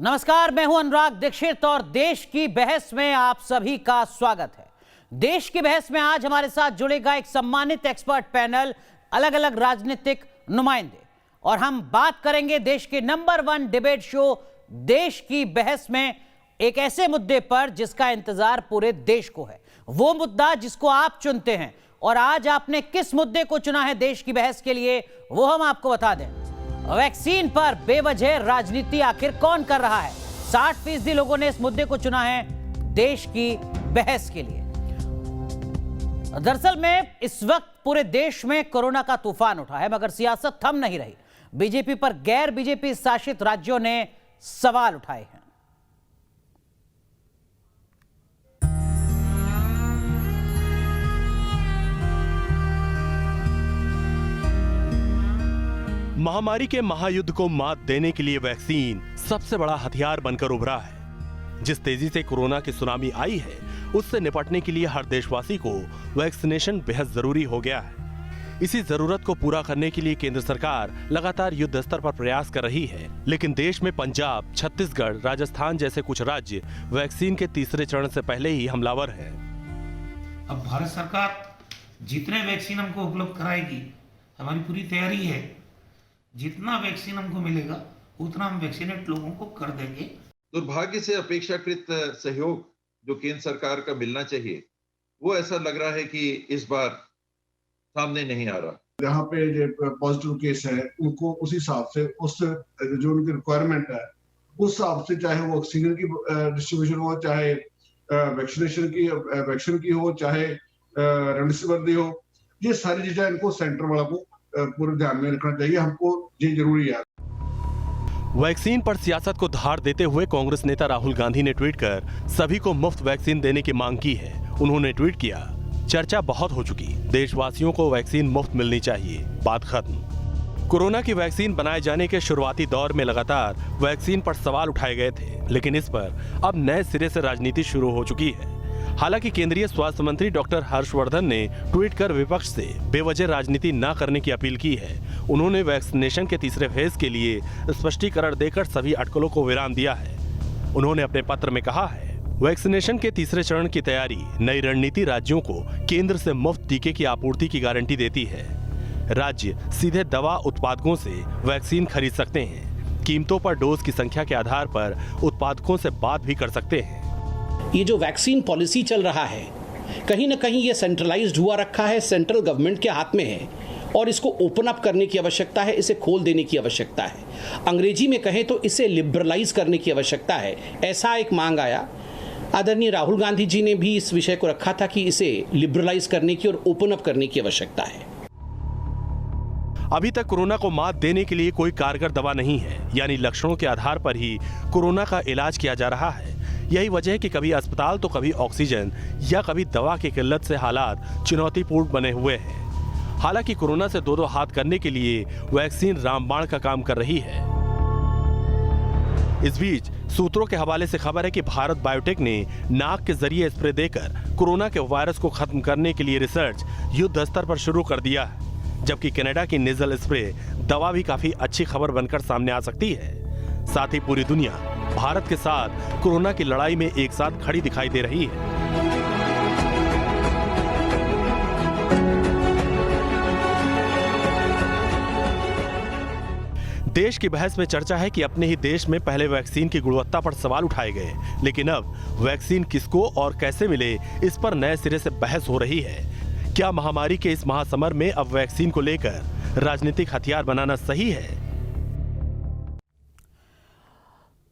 नमस्कार, मैं हूं अनुराग दीक्षित और देश की बहस में आप सभी का स्वागत है। देश की बहस में आज हमारे साथ जुड़ेगा एक सम्मानित एक्सपर्ट पैनल, अलग अलग राजनीतिक नुमाइंदे, और हम बात करेंगे देश के नंबर 1 डिबेट शो देश की बहस में एक ऐसे मुद्दे पर जिसका इंतजार पूरे देश को है। वो मुद्दा जिसको आप चुनते हैं, और आज आपने किस मुद्दे को चुना है देश की बहस के लिए, वो हम आपको बता दें। वैक्सीन पर बेवजह राजनीति आखिर कौन कर रहा है? 60% लोगों ने इस मुद्दे को चुना है देश की बहस के लिए। दरअसल में इस वक्त पूरे देश में कोरोना का तूफान उठा है, मगर सियासत थम नहीं रही। बीजेपी पर गैर बीजेपी शासित राज्यों ने सवाल उठाए हैं। महामारी के महायुद्ध को मात देने के लिए वैक्सीन सबसे बड़ा हथियार बनकर उभरा है। जिस तेजी से कोरोना की सुनामी आई है, उससे निपटने के लिए हर देशवासी को वैक्सीनेशन बेहद जरूरी हो गया है। इसी जरूरत को पूरा करने के लिए केंद्र सरकार लगातार युद्ध स्तर पर प्रयास कर रही है, लेकिन देश में पंजाब, छत्तीसगढ़, राजस्थान जैसे कुछ राज्य वैक्सीन के तीसरे चरण से पहले ही हमलावर हैं। अब भारत सरकार जितने वैक्सीन हमको उपलब्ध कराएगी, हमारी पूरी तैयारी है। जितना वैक्सीन हमको मिलेगा उतना हम वैक्सीनेट लोगों को कर देंगे। दुर्भाग्य से अपेक्षाकृत सहयोग जो केंद्र सरकार का मिलना चाहिए, वो ऐसा लग रहा है कि इस बार सामने नहीं आ रहा। यहाँ पे जो पॉजिटिव केस है उनको उस हिसाब से, उस जो उनकी रिक्वायरमेंट है उस हिसाब से, चाहे वो ऑक्सीजन की डिस्ट्रीब्यूशन हो, चाहे वैक्सीन की हो, चाहे रेमडेसिविर दी हो, ये सारी चीजें इनको सेंटर वाला को पूरे ध्यान में रखना चाहिए। हमको ये जरूरी है। वैक्सीन पर सियासत को धार देते हुए कांग्रेस नेता राहुल गांधी ने ट्वीट कर सभी को मुफ्त वैक्सीन देने की मांग की है। उन्होंने ट्वीट किया, चर्चा बहुत हो चुकी, देशवासियों को वैक्सीन मुफ्त मिलनी चाहिए, बात खत्म। कोरोना की वैक्सीन बनाए जाने के शुरुआती दौर में लगातार वैक्सीन पर सवाल उठाए गए थे, लेकिन इस पर अब नए सिरे से राजनीति शुरू हो चुकी है। हालांकि केंद्रीय स्वास्थ्य मंत्री डॉक्टर हर्षवर्धन ने ट्वीट कर विपक्ष से बेवजह राजनीति न करने की अपील की है। उन्होंने वैक्सीनेशन के तीसरे फेज के लिए स्पष्टीकरण देकर सभी अटकलों को विराम दिया है। उन्होंने अपने पत्र में कहा है, वैक्सीनेशन के तीसरे चरण की तैयारी, नई रणनीति राज्यों को केंद्र से मुफ्त टीके की आपूर्ति की गारंटी देती है। राज्य सीधे दवा उत्पादकों से वैक्सीन खरीद सकते हैं। कीमतों पर डोज की संख्या के आधार पर उत्पादकों से बात भी कर सकते हैं। ये जो वैक्सीन पॉलिसी चल रहा है, कहीं ना कहीं ये सेंट्रलाइज्ड हुआ रखा है, सेंट्रल गवर्नमेंट के हाथ में है, और इसको ओपन अप करने की आवश्यकता है, इसे खोल देने की आवश्यकता है। अंग्रेजी में कहें तो इसे लिबरलाइज करने की आवश्यकता है, ऐसा एक मांग आया। आदरणीय राहुल गांधी जी ने भी इस विषय को रखा था कि इसे लिबरलाइज करने की और ओपन अप करने की आवश्यकता है। अभी तक कोरोना को मात देने के लिए कोई कारगर दवा नहीं है, यानी लक्षणों के आधार पर ही कोरोना का इलाज किया जा रहा है। यही वजह है कि कभी अस्पताल तो कभी ऑक्सीजन या कभी दवा की किल्लत से हालात चुनौतीपूर्ण बने हुए हैं। हालांकि कोरोना से दो हाथ करने के लिए वैक्सीन रामबाण का काम कर रही है। इस बीच सूत्रों के हवाले से खबर है कि भारत बायोटेक ने नाक के जरिए स्प्रे देकर कोरोना के वायरस को खत्म करने के लिए रिसर्च युद्ध स्तर पर शुरू कर दिया है, जबकि कनाडा की नेजल स्प्रे दवा भी काफी अच्छी खबर बनकर सामने आ सकती है। साथ ही पूरी दुनिया भारत के साथ कोरोना की लड़ाई में एक साथ खड़ी दिखाई दे रही है। देश की बहस में चर्चा है कि अपने ही देश में पहले वैक्सीन की गुणवत्ता पर सवाल उठाए गए, लेकिन अब वैक्सीन किसको और कैसे मिले, इस पर नए सिरे से बहस हो रही है। क्या महामारी के इस महासमर में अब वैक्सीन को लेकर राजनीतिक हथियार बनाना सही है?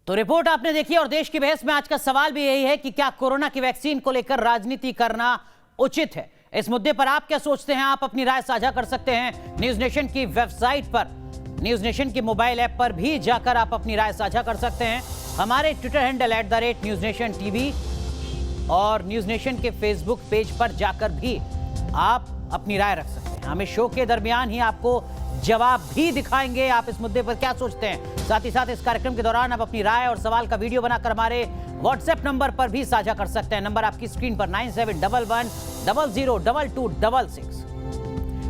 तो रिपोर्ट आपने देखी, और देश की बहस में आज का सवाल भी यही है कि क्या कोरोना की वैक्सीन को लेकर राजनीति करना उचित है? इस मुद्दे पर आप क्या सोचते हैं? आप अपनी राय साझा कर सकते हैं न्यूज नेशन की वेबसाइट पर, न्यूज नेशन की मोबाइल ऐप पर भी जाकर आप अपनी राय साझा कर सकते हैं। हमारे ट्विटर हैंडल @NewsNationTV और न्यूज नेशन के फेसबुक पेज पर जाकर भी आप अपनी राय रख सकते हैं। हम इस शो के दरमियान ही आपको जवाब भी दिखाएंगे, आप इस मुद्दे पर क्या सोचते हैं। साथ ही साथ इस कार्यक्रम के दौरान आप अपनी राय और सवाल का वीडियो बनाकर हमारे व्हाट्सएप नंबर पर भी साझा कर सकते हैं। नंबर आपकी स्क्रीन पर 9711002266।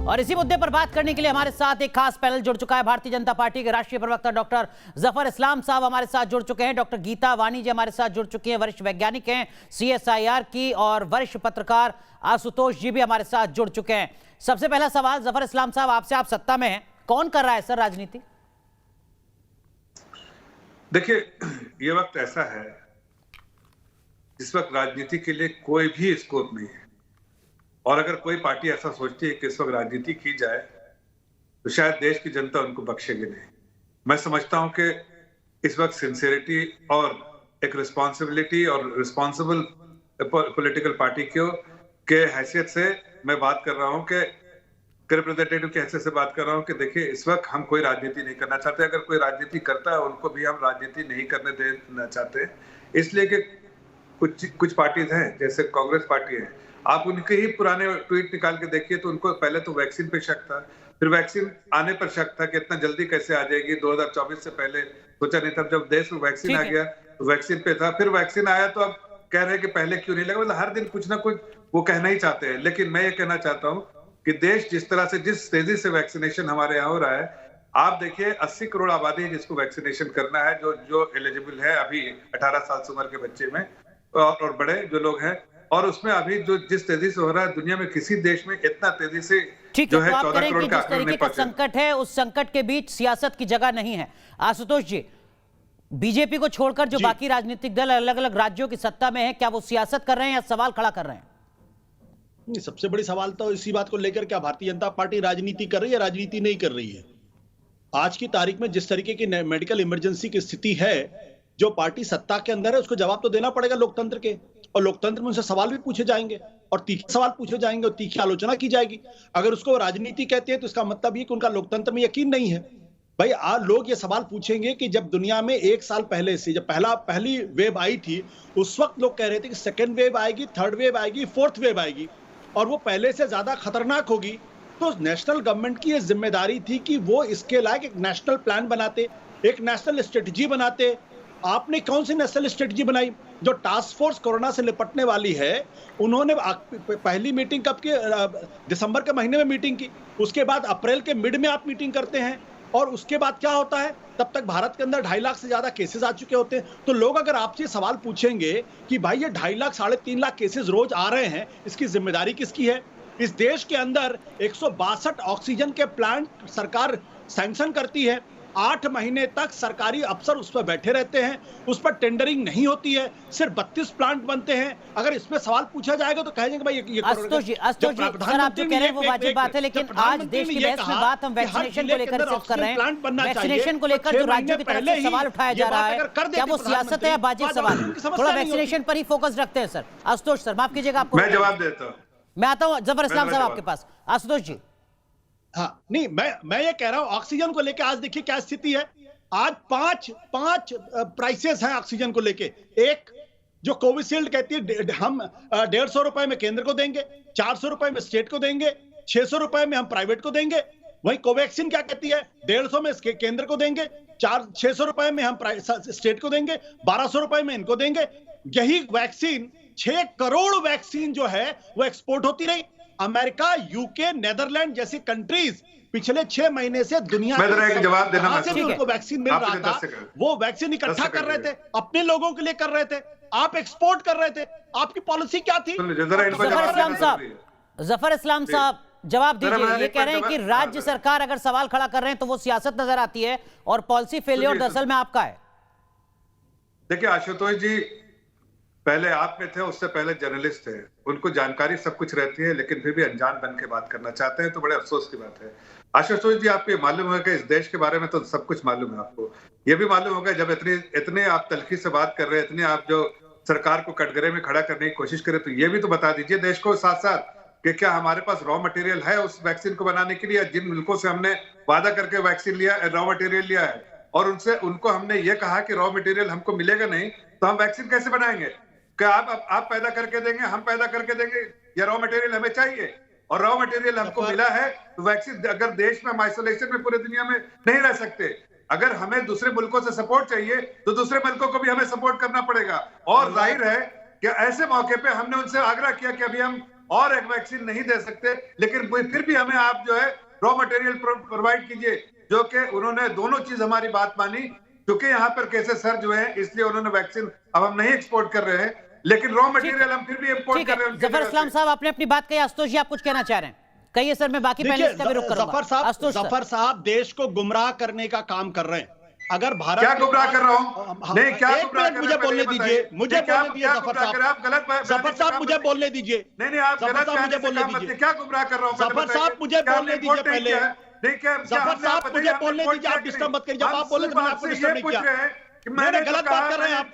और इसी मुद्दे पर बात करने के लिए हमारे साथ एक खास पैनल जुड़ चुका है। भारतीय जनता पार्टी के राष्ट्रीय प्रवक्ता डॉक्टर जफर इस्लाम साहब हमारे साथ जुड़ चुके हैं। डॉक्टर गीता वानी जी हमारे साथ जुड़ चुकी हैं, वरिष्ठ वैज्ञानिक हैं CSIR की, और वरिष्ठ पत्रकार आशुतोष जी भी हमारे साथ जुड़ चुके हैं। सबसे पहला सवाल जफर इस्लाम साहब आपसे, आप सत्ता में हैं, कौन कर रहा है सर राजनीति? देखिए, ये वक्त ऐसा है जिस वक्त राजनीति के लिए कोई भी स्कोप नहीं है, और अगर कोई पार्टी ऐसा सोचती है कि इस वक्त राजनीति की जाए तो शायद देश की जनता उनको बख्शेगी नहीं। मैं समझता हूं कि इस वक्त सिंसियरिटी और एक रिस्पॉन्सिबिलिटी और रिस्पॉन्सिबल पॉलिटिकल पार्टी के हैसियत से मैं बात कर रहा हूं, कि रिप्रेजेंटेटिव की हैसियत से बात कर रहा हूं कि देखिए, इस वक्त हम कोई राजनीति नहीं करना चाहते। अगर कोई राजनीति करता है उनको भी हम राजनीति नहीं करने देना चाहते, इसलिए कि कुछ पार्टीज हैं, जैसे कांग्रेस पार्टी है, आप उनके ही पुराने ट्वीट निकाल के देखिए तो उनको पहले तो वैक्सीन पे शक था, फिर वैक्सीन आने पर शक था कि इतना जल्दी कैसे आ जाएगी, 2024 से पहले सोचा नहीं था। जब देश में वैक्सीन आ गया तो वैक्सीन पे था, फिर वैक्सीन आया तो अब कह रहे हैं कि पहले क्यों नहीं लगा। मतलब हर दिन कुछ ना कुछ वो कहना ही चाहते हैं। लेकिन मैं ये कहना चाहता हूँ कि देश जिस तरह से, जिस तेजी से वैक्सीनेशन हमारे यहाँ हो रहा है, आप देखिए 80 करोड़ आबादी है जिसको वैक्सीनेशन करना है, जो एलिजिबल है अभी 18 साल से उम्र के बच्चे में और बड़े जो लोग हैं, और उसमें अभी जो जिस तेजी से हो रहा है, दुनिया में किसी देश में इतना तेजी से जो है 14 करोड़ का आंकड़ा नहीं पहुंचा। संकट है, उस संकट के बीच सियासत की जगह नहीं है। आशुतोष जी, बीजेपी को छोड़कर जो बाकी राजनीतिक दल अलग अलग राज्यों की सत्ता में है, क्या वो सियासत कर रहे हैं या सवाल खड़ा कर रहे हैं? सबसे बड़ी सवाल तो इसी बात को लेकर, क्या भारतीय जनता पार्टी राजनीति कर रही है, राजनीति नहीं कर रही है। आज की तारीख में जिस तरीके की मेडिकल इमरजेंसी की स्थिति है, जो पार्टी सत्ता के अंदर है उसको जवाब तो देना पड़ेगा लोकतंत्र के, और लोकतंत्र में उनसे सवाल भी पूछे जाएंगे और तीखे सवाल पूछे जाएंगे और तीखी आलोचना की जाएगी। अगर उसको राजनीति कहते हैं तो इसका मतलब ये कि उनका लोकतंत्र में यकीन नहीं है। भाई आज लोग ये सवाल पूछेंगे कि जब दुनिया में 1 साल पहले से जब पहली वेव आई थी, उस वक्त लोग कह रहे थे कि सेकेंड वेव आएगी, थर्ड वेव आएगी, फोर्थ वेव आएगी और वो पहले से ज्यादा खतरनाक होगी। तो नेशनल गवर्नमेंट की ये जिम्मेदारी थी कि वो इसके लायक एक नेशनल प्लान बनाते, एक नेशनल स्ट्रेटजी बनाते। आपने कौन सी नेशनल स्ट्रेटजी बनाई? जो टास्क फोर्स कोरोना से निपटने वाली है, उन्होंने पहली मीटिंग कब की? दिसंबर के महीने में मीटिंग की, उसके बाद अप्रैल के मिड में आप मीटिंग करते हैं, और उसके बाद क्या होता है? तब तक भारत के अंदर 2.5 लाख से ज्यादा केसेस आ चुके होते हैं। तो लोग अगर आपसे सवाल पूछेंगे कि भाई ये 2.5 लाख 3.5 लाख केसेस रोज आ रहे हैं, इसकी जिम्मेदारी किसकी है? इस देश के अंदर 162 ऑक्सीजन के प्लांट सरकार सैंक्शन करती है, 8 महीने तक सरकारी अफसर उस पर बैठे रहते हैं, उस पर टेंडरिंग नहीं होती है, सिर्फ 32 प्लांट बनते हैं। अगर इसमें सवाल पूछा जाएगा तो कहेंगे भाई ये आशुतोष जी सर, आप जो कह रहे हैं वो वाजिब बात है, लेकिन आज देश की बहस में बात हम वैक्सीनेशन को लेकर सिर्फ कर रहे हैं। वैक्सीनेशन को लेकर जो राज्यों की तरफ से सवाल उठाया जा रहा है, क्या वो सियासत है या वाजिब सवाल है? थोड़ा वैक्सीनेशन पर ही फोकस रखते हैं सर। आशुतोष सर, माफ कीजिएगा, आपको मैं जवाब देता हूँ। मैं आता हूँ जफर इस्लाम साहब आपके पास। आशुतोष जी, हाँ नहीं, मैं ये कह रहा हूं ऑक्सीजन को लेकर आज देखिए क्या स्थिति है। आज पांच प्राइसेस हैं ऑक्सीजन को लेके। एक जो कोविशील्ड कहती है हम 150 रुपए में केंद्र को देंगे, 400 रुपए में स्टेट को देंगे, 600 रुपए में हम प्राइवेट को देंगे। वही कोवैक्सीन क्या कहती है? 150 में केंद्र को देंगे, 600 रुपए में हम स्टेट को देंगे, 1200 रुपए में इनको देंगे। यही वैक्सीन 6 करोड़ वैक्सीन जो है वो एक्सपोर्ट होती रही। अमेरिका, यूके, नेदरलैंड जैसी कंट्रीज पिछले 6 महीने से दुनिया में जवाब देना से उनको वैक्सीन मिल रहा था, वो वैक्सीन इकट्ठा कर रहे थे, अपने लोगों के लिए कर रहे थे, आप एक्सपोर्ट कर रहे थे। आपकी पॉलिसी क्या थी? जफर इस्लाम साहब जवाब दीजिए। ये कह रहे हैं कि राज्य सरकार अगर सवाल खड़ा कर रहे हैं तो वो सियासत नजर आती है और पॉलिसी फेलियर दरअसल में आपका है। देखिए आशुतोष जी, पहले आप में थे, उससे पहले जर्नलिस्ट थे, उनको जानकारी सब कुछ रहती है, लेकिन फिर भी अनजान बन के बात करना चाहते हैं, तो बड़े अफसोस की बात है। आशुतोष जी, आपको ये मालूम होगा कि इस देश के बारे में तो सब कुछ मालूम है आपको। ये भी मालूम होगा जब इतने आप तलखी से बात कर रहे हैं, इतने आप जो सरकार को कटघरे में खड़ा करने की कोशिश करें, तो ये भी तो बता दीजिए देश को साथ साथ कि क्या हमारे पास रॉ मटेरियल है उस वैक्सीन को बनाने के लिए? जिन मुल्कों से हमने वादा करके वैक्सीन लिया, रॉ मटेरियल लिया है, और उनको हमने ये कहा कि रॉ मटेरियल हमको मिलेगा नहीं, तो हम वैक्सीन कैसे बनाएंगे? क्या आप पैदा करके देंगे, हम पैदा करके देंगे, या रॉ मटेरियल हमें चाहिए? और रॉ मटेरियल हमको मिला है तो वैक्सीन, अगर देश में हम आइसोलेशन में पूरे दुनिया में नहीं रह सकते, अगर हमें दूसरे मुल्कों से सपोर्ट चाहिए तो दूसरे मुल्कों को भी हमें सपोर्ट करना पड़ेगा। और जाहिर है कि ऐसे मौके पे हमने उनसे आग्रह किया कि अभी हम और एक वैक्सीन नहीं दे सकते, लेकिन फिर भी हमें आप जो है रॉ मटेरियल प्रोवाइड कीजिए, जो कि उन्होंने दोनों चीज हमारी बात मानी। क्योंकि यहाँ पर केसेस सर्ज हुए हैं, इसलिए उन्होंने वैक्सीन अब हम नहीं एक्सपोर्ट कर रहे हैं, लेकिन रॉ मटेरियल हम फिर भी इंपोर्ट कर रहे हैं। जफर इस्लाम साहब, आपने अपनी बात कही, आशुतोष जी आप कुछ कहना चाह रहे हैं? कहिए सर, मैं बाकी पैनलिस्ट का भी रुख करूंगा। जफर साहब देश को गुमराह करने का काम कर रहे हैं। अगर भारत क्या गुमराह कर रहा हूं? नहीं, क्या गुमराह कर रहे हैं? मुझे बोलने दीजिए, मुझे बोलने दीजिए जफर साहब, मुझे बोलने दीजिए। नहीं, आप गलत मुझे बोलने दीजिए। क्या गुमराह कर रहा हूं? जफर साहब मुझे बोलने दीजिए पहले। जफर साहब मुझे बोलने दीजिए, आप डिस्टर्ब मत करिए। जब आप बोले तो मैंने आपको डिस्टर्ब नहीं किया। मैंने गलत बात कर रहे हैं आप,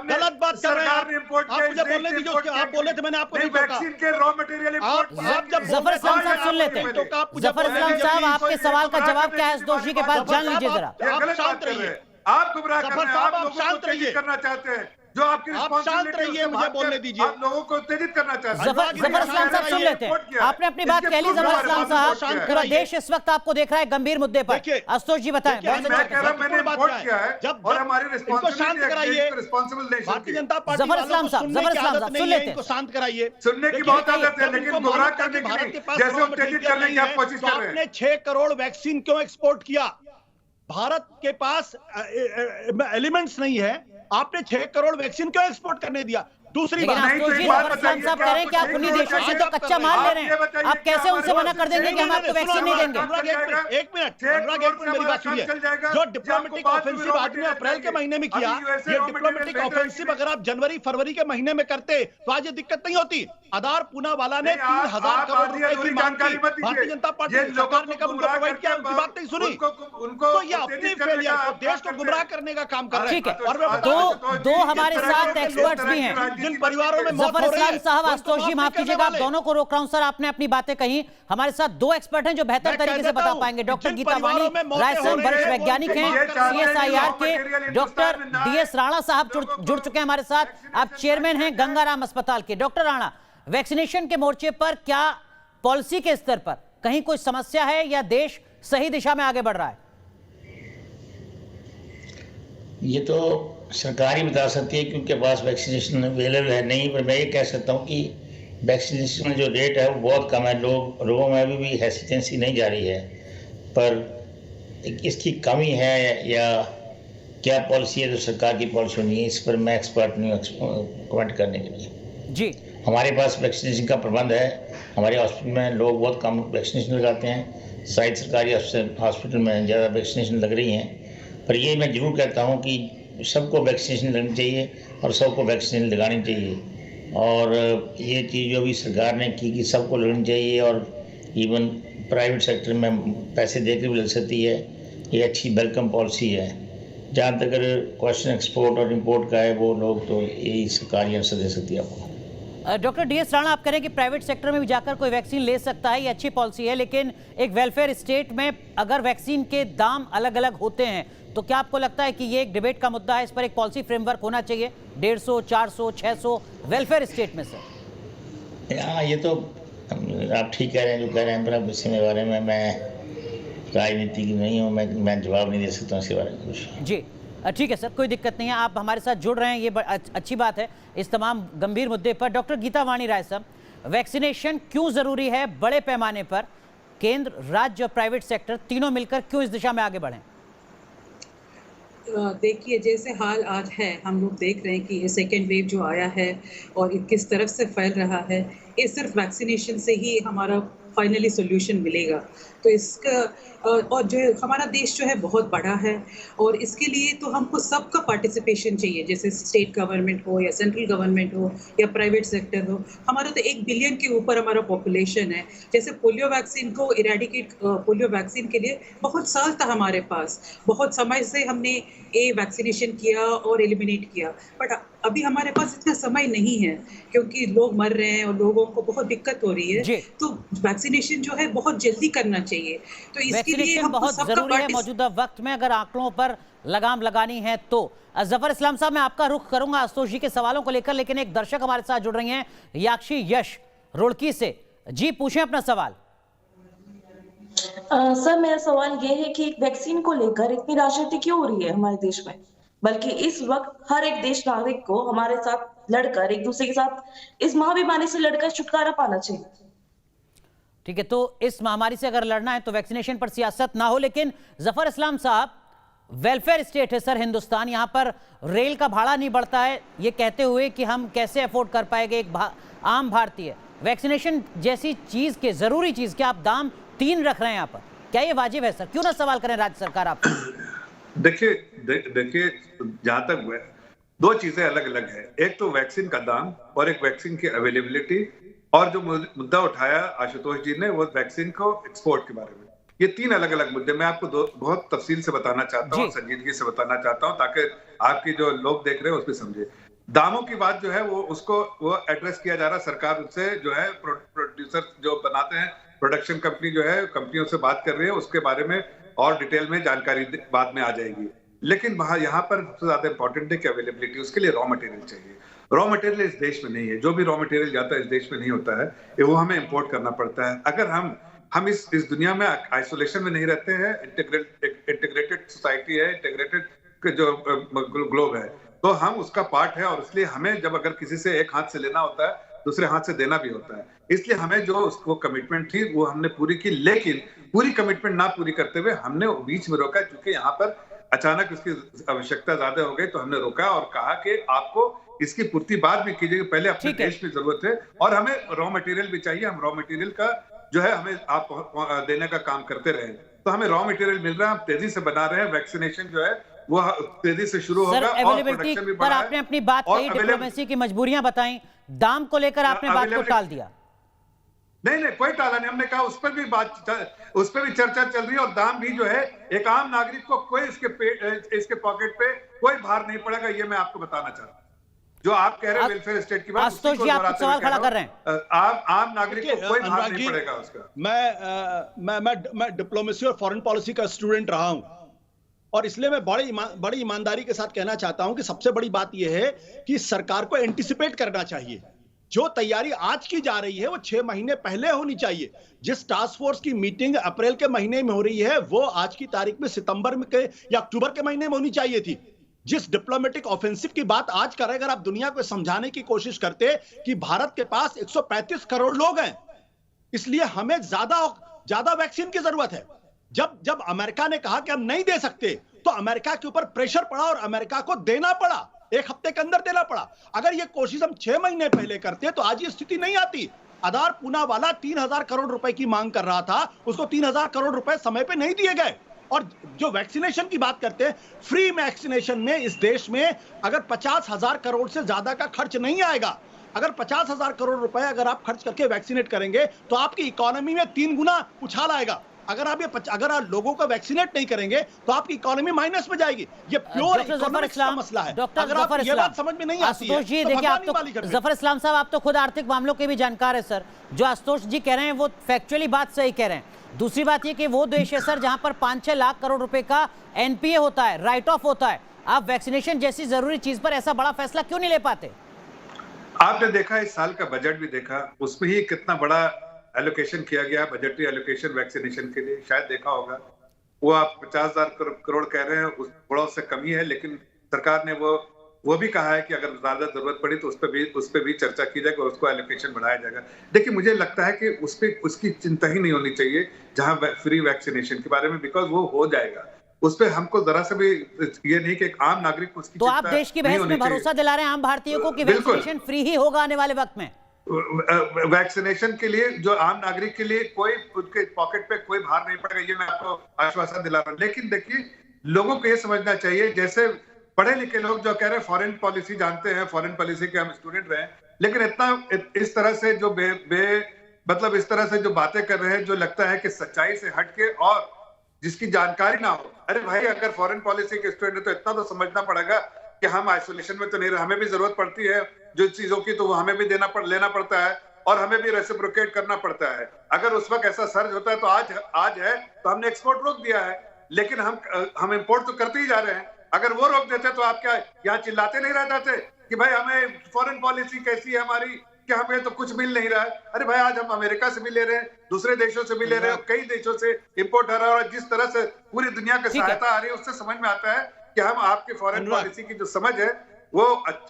गलत बात कर रहे हैं आप मुझे बोलने दीजिए। उसके आप बोले थे, मैंने आपको नहीं रोका। वैक्सीन के रॉ मटेरियल आप जब जफर इस्लाम साहब सुन लेते हैं। जफर इस्लाम साहब, आपके सवाल का जवाब क्या है आशुतोष जी के पास, जान लीजिए जरा। आप शांत रहिए, आप गुमराह कर रहे हैं, आप लोगों को तेजित करना चाहते हैं, जो आपकी शांत रहिए, मुझे बोलने दीजिए। आप लोगों को तेजित करना चाहते हैं। जफर इस्लाम साहब सुन लेते हैं, आपने अपनी बात कह ली। जफर इस्लाम साहब, पूरा देश इस वक्त आपको देख रहा है गंभीर मुद्दे पर। आशुतोष जी बताएं। मैं कह रहा हूं, मैंने रिपोर्ट किया है और हमारी रिस्पांसिबिलिटी है रिस्पांसिबल नेशन भारतीय की। जनता पार्टी जफर इस्लाम साहब सुन लेते हैं। इनको शांत कराइए। सुनने की बहुत आदत है, लेकिन गुमराह करने की नहीं। जैसे हम तेजित करने की आप कोशिश कर रहे हैं। आपने 6 करोड़ वैक्सीन क्यों एक्सपोर्ट किया? भारत के पास एलिमेंट्स नहीं है, आपने 6 करोड़ वैक्सीन क्यों एक्सपोर्ट करने दिया? दूसरी बात, इस्लाम साहब कह रहे हैं कि आप उन्हीं देशों से तो कच्चा माल ले रहे हैं, आप कैसे उनसे मना कर देंगे कि हम आपको वैक्सीन नहीं देंगे? एक मिनट मेरी बात सुनिए। जो डिप्लोमेटिक ऑफेंसिव आपने अप्रैल के महीने में किया, ये डिप्लोमेटिक ऑफेंसिव अगर आप जनवरी फरवरी के महीने में करते तो आज ये दिक्कत नहीं होती। आधार पूनावाला ने 3000 करोड़ रुपए की मांग की, भारतीय जनता पार्टी सरकार ने कब उनको प्रोवाइड किया? उनकी बात नहीं सुनी। तो ये अपनी फेलियर को, देश को गुमराह करने का काम कर रहे हैं। ठीक है, और दो हमारे साथ एक्सपर्ट्स भी हैं। जिन परिवारों में मौत जफर हो रही है, इस्लाम साहब, आशुतोष जी माफ कीजिएगा, आप दोनों को रोक रहा हूं। सर, आपने अपनी बातें कही, हमारे साथ 2 एक्सपर्ट हैं जो बेहतर तरीके से बता पाएंगे। डॉक्टर गीता वाणी रायसन, वरिष्ठ वैज्ञानिक हैं CSIR के। डॉक्टर DS राणा साहब जुड़ चुके हैं हमारे साथ, आप चेयरमैन हैं गंगाराम अस्पताल के। डॉक्टर राणा, वैक्सीनेशन के मोर्चे पर क्या पॉलिसी के स्तर पर कहीं कोई समस्या है या देश सही दिशा में आगे बढ़ रहा है? ये तो सरकार ही बता सकती है, क्योंकि पास वैक्सीनेशन अवेलेबल है नहीं। पर मैं ये कह सकता हूँ कि वैक्सीनेशन जो रेट है वो बहुत कम है। लोगों में अभी भी हेसिटेंसी नहीं जा रही है, पर इसकी कमी है या क्या पॉलिसी है, जो सरकार की पॉलिसी नहीं है, इस पर मैं एक्सपर्ट नहीं हूँ कमेंट करने के लिए। जी, हमारे पास वैक्सीनेशन का प्रबंध है। हमारे हॉस्पिटल में लोग बहुत कम वैक्सीनेशन लगाते हैं, शायद सरकारी हॉस्पिटल में ज़्यादा वैक्सीनेशन लग रही हैं। पर ये मैं ज़रूर कहता हूँ कि सबको वैक्सीनेशन लगनी चाहिए और सबको वैक्सीनेशन लगानी चाहिए। और ये चीज़ जो भी सरकार ने की कि सबको लगनी चाहिए, और इवन प्राइवेट सेक्टर में पैसे देकर भी लग सकती है, ये अच्छी वेलकम पॉलिसी है। जहाँ तक क्वेश्चन एक्सपोर्ट और इम्पोर्ट का है, वो लोग तो यही सरकार आंसर दे सकती है आपको। डॉक्टर DS राणा, आप कह रहे हैं कि प्राइवेट सेक्टर में भी जाकर कोई वैक्सीन ले सकता है, ये अच्छी पॉलिसी है, लेकिन एक वेलफेयर स्टेट में अगर वैक्सीन के दाम अलग अलग होते हैं तो क्या आपको लगता है कि ये एक डिबेट का मुद्दा है, इस पर एक पॉलिसी फ्रेमवर्क होना चाहिए? 150, 400, 600 वेलफेयर स्टेट में सर? हाँ, ये तो आप ठीक कह रहे हैं जो कह रहे हैं, पर अब इसके बारे में मैं राजनीति की नहीं हूँ, मैं जवाब नहीं दे सकता हूँ इसके बारे में कुछ। जी ठीक है सर, कोई दिक्कत नहीं है, आप हमारे साथ जुड़ रहे हैं, ये अच्छी बात है इस तमाम गंभीर मुद्दे पर। डॉक्टर गीता वाणी राय साहब, वैक्सीनेशन क्यों जरूरी है बड़े पैमाने पर? केंद्र, राज्य और प्राइवेट सेक्टर तीनों मिलकर क्यों इस दिशा में आगे बढ़ें? देखिए, जैसे हाल आज है, हम लोग देख रहे हैं कि ये सेकेंड वेव जो आया है और किस तरफ से फैल रहा है, ये सिर्फ वैक्सीनेशन से ही हमारा फाइनली सोल्यूशन मिलेगा। तो इसका और जो हमारा देश जो है बहुत बड़ा है, और इसके लिए तो हमको सबका पार्टिसिपेशन चाहिए, जैसे स्टेट गवर्नमेंट हो या सेंट्रल गवर्नमेंट हो या प्राइवेट सेक्टर हो। हमारा तो 1 बिलियन के ऊपर हमारा पॉपुलेशन है। जैसे पोलियो वैक्सीन को इरेडिकेट, पोलियो वैक्सीन के लिए बहुत साल था हमारे पास, बहुत समय से हमने ये वैक्सीनेशन किया और एलिमिनेट किया, बट अभी हमारे पास इतना समय नहीं है क्योंकि लोग मर रहे हैं और लोगों को बहुत दिक्कत हो रही है। तो वैक्सीनेशन जो है बहुत जल्दी करना चाहिए। तो इसके लिए हम बहुत जरूरी है मौजूदा वक्त में, अगर आंकड़ों पर लगाम लगानी है तो। जफर इस्लाम साहब, मैं आपका रुख करूंगा आशुतोष जी के सवालों को लेकर, लेकिन एक दर्शक हमारे साथ जुड़ रही हैं, याक्षी यश रुड़की से। जी, पूछें अपना सवाल। सर, मेरा सवाल ये है कि वैक्सीन को लेकर इतनी राजनीति क्यों हो रही है हमारे देश में? बल्कि इस वक्त हर एक देश नागरिक को हमारे साथ लड़कर, एक दूसरे के साथ इस महाबीमारी से लड़कर छुटकारा पाना चाहिए। ठीक है, तो इस महामारी से अगर लड़ना है तो वैक्सीनेशन पर सियासत ना हो। लेकिन जफर इस्लाम साहब, वेलफेयर स्टेट है सर हिंदुस्तान, यहाँ पर रेल का भाड़ा नहीं बढ़ता है, ये कहते हुए कि हम कैसे अफोर्ड कर पाएंगे एक आम भारतीय। वैक्सीनेशन जैसी चीज के, जरूरी चीज के आप दाम 3 रख रहे हैं यहाँ पर, क्या ये वाजिब है सर? क्यों ना सवाल करें राज्य सरकार आप? देखिए जहां तक 2 चीजें अलग अलग है। एक तो वैक्सीन का दाम और एक वैक्सीन की अवेलेबिलिटी, और जो मुद्दा उठाया आशुतोष जी ने वो वैक्सीन को एक्सपोर्ट के बारे में। ये 3 अलग अलग मुद्दे मैं आपको बहुत तफसील से बताना चाहता हूँ, संजीदगी से बताना चाहता हूँ, ताकि आपकी जो लोग देख रहे हैं उसमें समझे। दामों की बात जो है वो एड्रेस किया जा रहा है सरकार उनसे, जो है प्रोड्यूसर जो बनाते हैं, प्रोडक्शन कंपनी जो है, कंपनियों से बात कर रही है, उसके बारे में और डिटेल में जानकारी बाद में आ जाएगी। लेकिन यहाँ पर सबसे ज्यादा इंपॉर्टेंट है कि अवेलेबिलिटी, उसके लिए रॉ मटेरियल चाहिए। रॉ मटेरियल इस देश में नहीं है, जो भी रॉ मटेरियल जाता है इस देश में नहीं होता है, वो हमें इंपोर्ट करना पड़ता है। अगर हम इस दुनिया में आइसोलेशन में नहीं रहते हैं, इंटीग्रेटेड सोसाइटी है, इंटीग्रेटेड जो ग्लोब है, तो हम उसका पार्ट है, और इसलिए हमें जब अगर किसी से एक हाथ से लेना होता है दूसरे हाथ से देना भी होता है। इसलिए हमें जो उसको कमिटमेंट थी वो हमने पूरी की, लेकिन पूरी कमिटमेंट ना पूरी करते हुए हमने बीच में रोका, क्योंकि यहाँ पर अचानक उसकी आवश्यकता ज्यादा हो गई, तो हमने रोका और कहा कि आपको इसकी पूर्ति बाद में कीजिएगा, पहले अपने देश में जरूरत है और हमें रॉ मटेरियल भी चाहिए। हम रॉ मटेरियल का जो है हमें आप देने का काम करते रहे, तो हमें रॉ मटेरियल मिल रहा है, हम तेजी से बना रहे हैं। वैक्सीनेशन जो है वो तेजी से शुरू होगा और प्रोडक्शन भी बढ़ा है। आपने अपनी बात कही, डिप्लोमेसी की मजबूरियां बताई, दाम को लेकर आपने बात को टाल दिया। नहीं, कोई टाला नहीं, हमने कहा उस पर भी चर्चा चल रही है, और दाम भी जो है एक आम नागरिक को कोई इसके पॉकेट पे कोई भार नहीं पड़ेगा, ये मैं आपको बताना चाहता हूँ। जो आप कह रहे हैं वेलफेयर स्टेट की बात, आशुतोष जी आप सवाल खड़ा कर रहे हैं। आम नागरिक को कोई भार नहीं पड़ेगा उसका। मैं डिप्लोमेसी और फॉरेन पॉलिसी का स्टूडेंट रहा हूं, और इसलिए मैं बड़ी ईमानदारी के साथ कहना चाहता हूं कि सबसे बड़ी बात यह है कि सरकार को एंटिसिपेट करना चाहिए। जो तैयारी आज की जा रही है वो 6 महीने पहले होनी चाहिए। जिस टास्क फोर्स की मीटिंग अप्रैल के महीने में हो रही है वो आज की तारीख में सितंबर के या अक्टूबर के महीने में होनी चाहिए थी। जिस डिप्लोमेटिक ऑफेंसिव की बात आज कर रहे, अगर आप दुनिया को समझाने की कोशिश करते कि भारत के पास 135 करोड़ लोग हैं, इसलिए हमें ज्यादा वैक्सीन की जरूरत है। जब अमेरिका ने कहा कि हम नहीं दे सकते, तो अमेरिका के ऊपर प्रेशर पड़ा और अमेरिका को देना पड़ा, 1 हफ्ते के अंदर देना पड़ा। अगर ये कोशिश हम 6 महीने पहले करते तो आज ये स्थिति नहीं आती। आधार पूनावाला 3000 करोड़ रुपए की मांग कर रहा था, उसको 3000 करोड़ रुपए समय पे नहीं दिए गए। और जो वैक्सीनेशन की बात करते हैं, फ्री वैक्सीनेशन में इस देश में अगर 50,000 करोड़ से ज्यादा का खर्च नहीं आएगा, अगर 50,000 करोड़ रुपए अगर आप खर्च करके वैक्सीनेट करेंगे तो आपकी इकोनॉमी में 3 गुना उछाल आएगा। अगर आप लोगों को वैक्सीनेट नहीं करेंगे तो आपकी इकोनॉमी माइनस में जाएगी। ये प्योर इकोनॉमिक्स का मसला है। अगर आप ये बात समझ में नहीं आती है, जी देखिए, आप तो जफर इस्लाम साहब आप तो खुद आर्थिक मामलों के भी जानकार है सर। जो आशुतोष जी कह रहे हैं वो फैक्चुअली बात सही कह रहे हैं। दूसरी बात ये कि वो देश है सर जहां पर 5-6 लाख करोड़ रुपए का एनपीए होता है, राइट ऑफ होता है। आप वैक्सीनेशन जैसी जरूरी चीज पर ऐसा बड़ा फैसला क्यों नहीं ले पाते? आपने देखा इस साल का बजट भी देखा, उसमें ही कितना बड़ा एलोकेशन किया गया, बजटरी एलोकेशन वैक्सीनेशन के लिए। शायद देखा होगा, वो आप 50,000 करोड़ कह रहे हैं, उस बड़ों से कमी है, लेकिन सरकार ने वो भी कहा है कि अगर ज्यादा जरूरत पड़ी तो उस पर भी चर्चा की जाएगी और उसको एलोकेशन बढ़ाया जाएगा। देखिए, मुझे लगता है कि उसकी चिंता ही नहीं होनी चाहिए जहां फ्री वैक्सीनेशन के बारे में, बिकॉज वो हो जाएगा। उस पर हमको जरा से भी ये नहीं कि एक आम नागरिक को उसकी तो आप देश की बहस में भरोसा दिला रहे हैं आम भारतीयों को कि वैक्सीनेशन फ्री ही होगा आने वाले वक्त में? वैक्सीनेशन के लिए जो आम नागरिक के लिए कोई उनके पॉकेट पे कोई भार नहीं पड़ेगा, ये मैं आपको आश्वासन दिला रहा हूं। लेकिन देखिए, लोगों को ये समझना चाहिए, जैसे पढ़े लिखे लोग जो कह रहे हैं फॉरेन पॉलिसी जानते हैं, फॉरेन पॉलिसी के हम स्टूडेंट रहे, लेकिन इस तरह से जो मतलब इस तरह से जो बातें कर रहे हैं, जो लगता है कि सच्चाई से हटके और जिसकी जानकारी ना हो। अरे भाई, अगर फॉरेन पॉलिसी के स्टूडेंट है तो इतना तो समझना पड़ेगा कि हम आइसोलेशन में तो नहीं रहे, हमें भी जरूरत पड़ती है जो चीजों की, तो वो हमें भी लेना पड़ता है और हमें भी रेसिप्रोकेट करना पड़ता है। अगर उस वक्त ऐसा सर्ज होता है तो आज है तो हमने एक्सपोर्ट रोक दिया है, लेकिन हम इंपोर्ट तो करते ही जा रहे हैं। अगर वो रोक देते तो आप क्या यहाँ चिल्लाते नहीं रह जाते कि भाई हमें फॉरेन पॉलिसी कैसी है हमारी, कि हमें तो कुछ मिल नहीं रहा है। अरे भाई, आज हम अमेरिका से भी ले रहे हैं, दूसरे देशों से भी ले रहे हैं, कई देशों से इंपोर्ट हो रहा है, और जिस तरह से पूरी दुनिया की सहायता आ रही है उससे समझ में आता है कि हम आपकी फॉरेन पॉलिसी की जो समझ है वो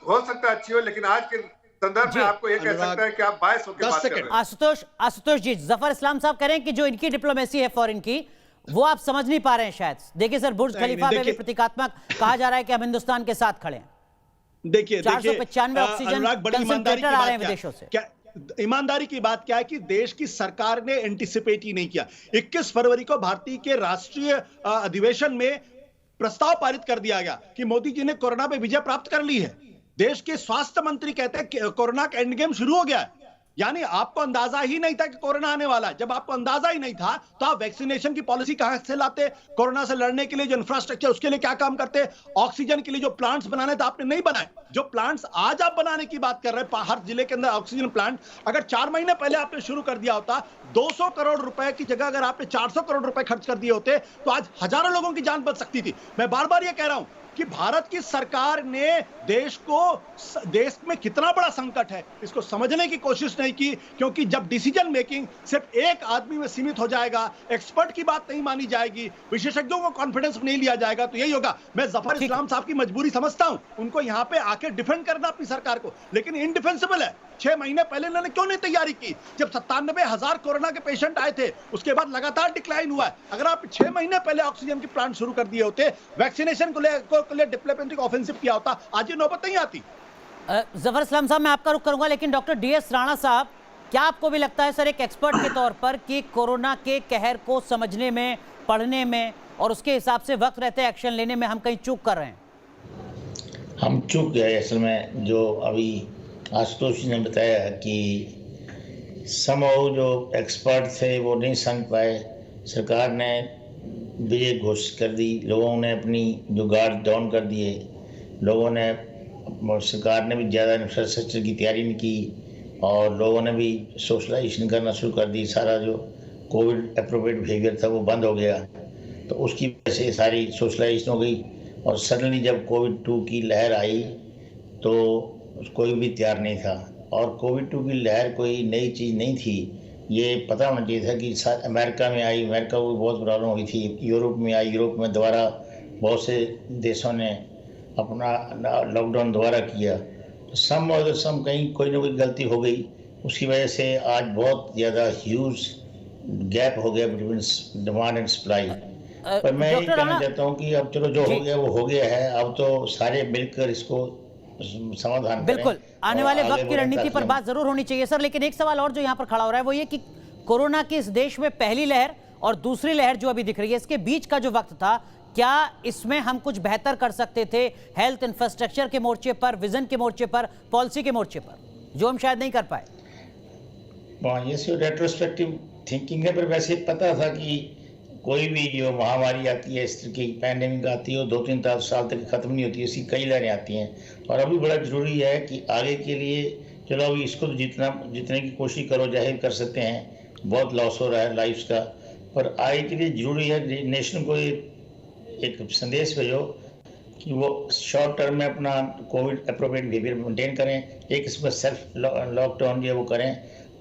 हो सकता है अच्छी हो, लेकिन आज के संदर्भ में आपको ये कह सकता है कि आप बायस होकर बात कर रहे हैं। आशुतोष जी, जफर इस्लाम साहब कह रहे हैं कि जो इनकी डिप्लोमेसी है फॉरेन की, वो आप समझ नहीं पा रहे हैं शायद। देखिए सर, बुर्ज खलीफा में भी प्रतीकात्मक कहा जा रहा है कि हम हिंदुस्तान के साथ खड़े हैं। देखिए 495 ऑक्सीजन कंसंट्रेटर आ रहे हैं विदेशों से। क्या ईमानदारी की बात क्या है कि देश की सरकार ने एंटिसिपेट ही नहीं किया। 21 फरवरी को भारतीय के राष्ट्रीय अधिवेशन में प्रस्ताव पारित कर दिया गया कि मोदी जी ने कोरोना पे विजय प्राप्त कर ली है। देश के स्वास्थ्य मंत्री कहते हैं कि कोरोना का एंड गेम शुरू हो गया है। यानी आपको अंदाजा ही नहीं था कि कोरोना आने वाला है। जब आपको अंदाजा ही नहीं था तो आप वैक्सीनेशन की पॉलिसी कहां से लाते? कोरोना से लड़ने के लिए जो इंफ्रास्ट्रक्चर, उसके लिए क्या काम करते? ऑक्सीजन के लिए जो प्लांट्स बनाने थे आपने नहीं बनाए। जो प्लांट्स आज आप बनाने की बात कर रहे हैं, हर जिले के अंदर ऑक्सीजन प्लांट, अगर 4 महीने पहले आपने शुरू कर दिया होता, 200 करोड़ रुपए की जगह अगर आपने 400 करोड़ रुपए खर्च कर दिए होते तो आज हजारों लोगों की जान बच सकती थी। मैं बार बार ये कह रहा हूं कि भारत की सरकार ने देश में कितना बड़ा संकट है इसको समझने की कोशिश नहीं की, क्योंकि जब डिसीजन मेकिंग सिर्फ एक आदमी में सीमित हो जाएगा, एक्सपर्ट की बात नहीं मानी जाएगी, विशेषज्ञों को कॉन्फिडेंस नहीं लिया जाएगा, तो यही होगा। मैं जफर इस्लाम साहब की मजबूरी समझता हूं, उनको यहां पे आके डिफेंड करना अपनी सरकार को, लेकिन इनडिफेंसिबल है। 6 महीने पहले इन्होंने क्यों नहीं तैयारी की? जब 97,000 कोरोना के पेशेंट आए थे, उसके बाद लगातार डिक्लाइन हुआ है। अगर आप 6 महीने पहले ऑक्सीजन की प्लांट शुरू कर दिए होते, वैक्सीनेशन को लिए डिप्लोमेटिक ऑफेंसिव किया होता, आज ये नौबत नहीं आती। जफर इस्लाम साहब, मैं आपका रुख करूंगा, लेकिन डॉक्टर DS राणा साहब, क्या आपको भी लगता है सर एक एक्सपर्ट के तौर पर कि कोरोना के कहर को समझने में, पढ़ने में और उसके हिसाब से वक्त रहते एक्शन लेने में हम कहीं चूक कर रहे हैं? हम चूक गए असल में। जो अभी आशुतोष जी ने बताया कि समहाउ जो एक्सपर्ट थे वो नहीं समझ पाए, सरकार ने विजय घोषित कर दी, लोगों ने अपनी जो गार्ड डाउन कर दिए, लोगों ने, सरकार ने भी ज़्यादा इंफ्रास्ट्रक्चर की तैयारी नहीं की और लोगों ने भी सोशलाइजेशन करना शुरू कर दी। सारा जो कोविड अप्रोप्रिएट बिहेवियर था वो बंद हो गया, तो उसकी वजह से सारी सोशलाइजेशन हो गई। और सडनली जब कोविड-2 की लहर आई तो कोई भी तैयार नहीं था, और कोविड-2 की लहर कोई नई चीज़ नहीं थी। ये पता होना चाहिए था कि अमेरिका में आई, अमेरिका को बहुत प्रॉब्लम हुई थी, यूरोप में आई, यूरोप में दोबारा बहुत से देशों ने अपना लॉकडाउन दोबारा किया। तो सम कहीं कोई ना कोई गलती हो गई, उसकी वजह से आज बहुत ज़्यादा ह्यूज गैप हो गया बिटवीन डिमांड एंड सप्लाई। पर मैं ये कहना चाहता हूँ कि अब चलो जो हो गया वो हो गया है, अब तो सारे मिलकर इसको समाधान बिल्कुल आने वाले वक्त की रणनीति पर बात जरूर होनी चाहिए सर। लेकिन एक सवाल और जो यहाँ पर खड़ा हो रहा है वो ये कि कोरोना की इस देश में पहली लहर और दूसरी लहर जो अभी दिख रही है, इसके बीच का जो वक्त था, क्या इसमें हम कुछ बेहतर कर सकते थे हेल्थ इंफ्रास्ट्रक्चर के मोर्चे पर, विजन के मोर्चे पर, पॉलिसी के मोर्चे पर, जो हम शायद नहीं कर पाए? ये रेट्रोस्पेक्टिव थिंकिंग है, पर वैसे पता था कि कोई भी जो महामारी आती है, इस तरह की पैंडेमिक आती है, वो 2-3 साल तक खत्म नहीं होती, इसकी कई लहरें आती हैं। और अभी बड़ा ज़रूरी है कि आगे के लिए, चलो अभी इसको जितने की कोशिश करो, जाहिर कर सकते हैं बहुत लॉस हो रहा है लाइफ्स का, पर आगे के लिए ज़रूरी है नेशन को एक संदेश भेजो कि वो शॉर्ट टर्म में अपना कोविड अप्रोप्रिएट बिहेवियर मेंटेन करें, एक इसमें सेल्फ लॉकडाउन जो है वो करें,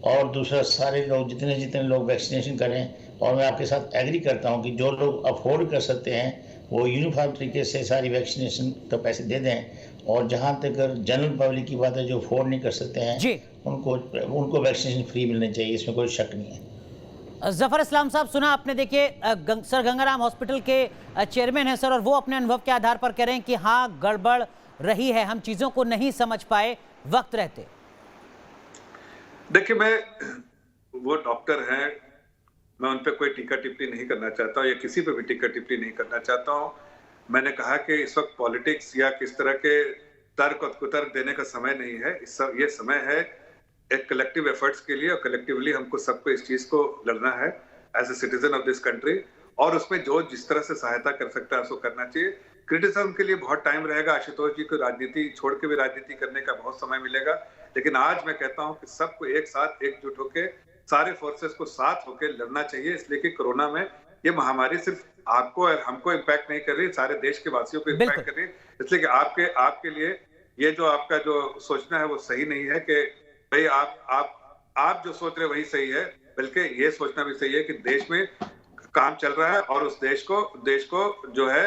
और दूसरा सारे लोग जितने लोग वैक्सीनेशन करें। और मैं आपके साथ एग्री करता हूं कि जो लोग अफोर्ड कर सकते हैं वो यूनिफॉर्म तरीके से सारी वैक्सीनेशन का पैसे दे दें, और जहां तक जनरल पब्लिक की बात है जो अफोर्ड नहीं कर सकते हैं उनको वैक्सीनेशन फ्री मिलनी चाहिए, इसमें कोई शक नहीं है। जफर इस्लाम साहब, सुना आपने, देखिए सर गंगाराम हॉस्पिटल के चेयरमैन हैं सर, और वो अपने अनुभव के आधार पर कह रहे हैं कि हाँ गड़बड़ रही है, हम चीज़ों को नहीं समझ पाए वक्त रहते। देखिए, मैं वो डॉक्टर हैं, मैं उन पर कोई टीका टिप्पणी नहीं करना चाहता हूँ या किसी पे भी टीका टिप्पणी नहीं करना चाहता हूँ। मैंने कहा कि इस वक्त पॉलिटिक्स या किस तरह के तर्क और कुतर्क देने का समय नहीं है। ये समय है एक कलेक्टिव एफर्ट्स के लिए, और कलेक्टिवली हमको सबको इस चीज को लड़ना है as a citizen of this country, और उसमें जो जिस तरह से सहायता कर सकता है उसको करना चाहिए। क्रिटिसिज्म के लिए बहुत टाइम रहेगा, आशुतोष जी को राजनीति छोड़ के भी राजनीति करने का बहुत समय मिलेगा, लेकिन आज मैं कहता हूं कि सबको एक साथ एकजुट होकर सारे फोर्सेस को साथ होकर लड़ना चाहिए, इसलिए कि कोरोना में ये महामारी सिर्फ आपको और हमको इम्पैक्ट नहीं कर रही, सारे देश के वासियों को इम्पैक्ट कर रही है। इसलिए कि आपके लिए ये जो आपका जो सोचना है वो सही नहीं है कि भाई आप जो सोच रहे वही सही है, बल्कि ये सोचना भी सही है कि देश में काम चल रहा है और उस देश को जो है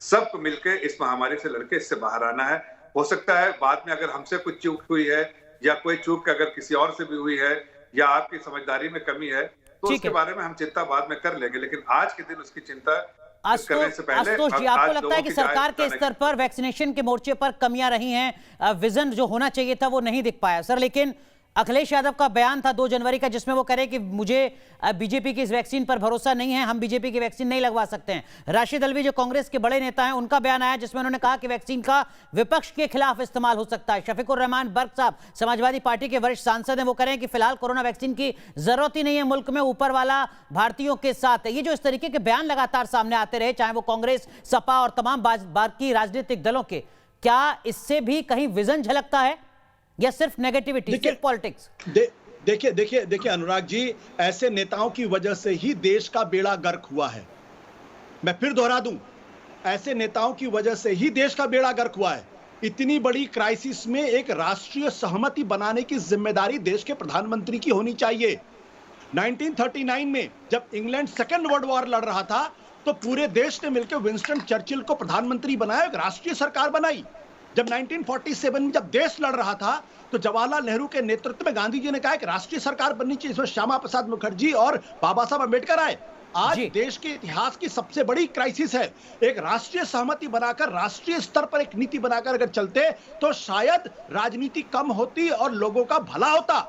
सबको मिलकर इस महामारी से लड़के इससे बाहर आना है। हो सकता है बाद में अगर हमसे कुछ चूक हुई है या कोई चूक अगर किसी और से भी हुई है या आपकी समझदारी में कमी है तो उसके बारे में हम चिंता बाद में कर लेंगे, लेकिन आज के दिन उसकी चिंता करने से पहले। आशुतोष जी, आपको लगता है कि सरकार के स्तर पर वैक्सीनेशन के मोर्चे पर कमियां रही हैं, विजन जो होना चाहिए था वो नहीं दिख पाया सर? लेकिन अखिलेश यादव का बयान था 2 जनवरी का जिसमें वो कह रहे कि मुझे बीजेपी की इस वैक्सीन पर भरोसा नहीं है, हम बीजेपी की वैक्सीन नहीं लगवा सकते हैं। राशिद अलवी जो कांग्रेस के बड़े नेता हैं उनका बयान आया जिसमें उन्होंने कहा कि वैक्सीन का विपक्ष के खिलाफ इस्तेमाल हो सकता है। शफीकुर रहमान बर्क साहब समाजवादी पार्टी के वरिष्ठ सांसद हैं, वो कह रहे हैं कि फिलहाल कोरोना वैक्सीन की जरूरत ही नहीं है, मुल्क में ऊपर वाला भारतीयों के साथ है। ये जो इस तरीके के बयान लगातार सामने आते रहे, चाहे वो कांग्रेस, सपा और तमाम बाकी राजनीतिक दलों के, क्या इससे भी कहीं विजन झलकता है या सिर्फ नेगेटिविटी, सिर्फ पॉलिटिक्स? देखिए अनुराग जी, ऐसे नेताओं की वजह से ही देश का बेड़ा गर्क हुआ है। मैं फिर दोहरा दूं, ऐसे नेताओं की वजह से ही देश का बेड़ा गर्क हुआ है। इतनी बड़ी क्राइसिस में एक राष्ट्रीय सहमति बनाने की जिम्मेदारी देश के प्रधानमंत्री की होनी चाहिए। 1939 में जब इंग्लैंड सेकेंड वर्ल्ड वॉर लड़ रहा था तो पूरे देश ने मिलकर विंस्टन चर्चिल को प्रधानमंत्री बनाया, एक राष्ट्रीय सरकार बनाई। जब 1947 में जब देश लड़ रहा था तो जवाहरलाल नेहरू के नेतृत्व में गांधी जी ने कहा कि राष्ट्रीय सरकार बननी चाहिए, इसमें श्यामा प्रसाद मुखर्जी और बाबा साहब अम्बेडकर आए। आज देश के इतिहास की सबसे बड़ी क्राइसिस है। एक राष्ट्रीय सहमति बनाकर, राष्ट्रीय स्तर पर एक नीति बनाकर अगर चलते तो शायद राजनीति कम होती और लोगों का भला होता।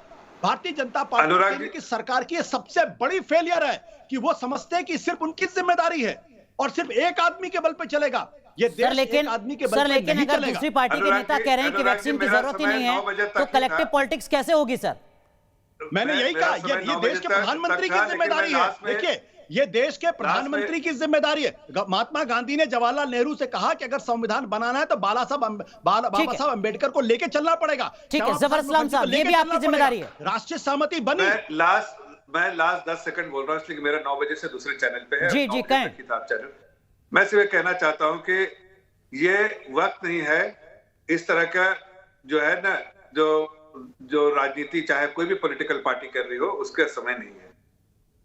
भारतीय जनता पार्टी की सरकार की सबसे बड़ी फेलियर है कि वो समझते हैं कि सिर्फ उनकी जिम्मेदारी है और सिर्फ एक आदमी के बल पे चलेगा ये देश। लेकिन आदमी के बल पे नहीं अगर दूसरी पार्टी के नेता कह रहे हैं कि वैक्सीन की जरूरत ही नहीं है तो कलेक्टिव पॉलिटिक्स कैसे होगी सर? मैंने यही कहा, ये देश के प्रधानमंत्री की जिम्मेदारी है। देखिए, ये देश के प्रधानमंत्री की जिम्मेदारी है। महात्मा गांधी ने जवाहरलाल नेहरू से कहा कि अगर संविधान बनाना है तो बाबा साहब अम्बेडकर को लेके चलना पड़ेगा। ठीक है जफर इस्लाम साहब, ये भी आपकी जिम्मेदारी है। राष्ट्रीय सहमति बनी। मैं लास्ट 10 सेकंड बोल रहा हूँ इसलिए मेरा 9 बजे से दूसरे चैनल पे है। जी कहें। किताब चैनल। मैं सिर्फ कहना चाहता हूं कि ये वक्त नहीं है इस तरह का जो है ना, जो राजनीति चाहे कोई भी पॉलिटिकल पार्टी कर रही हो उसका समय नहीं है।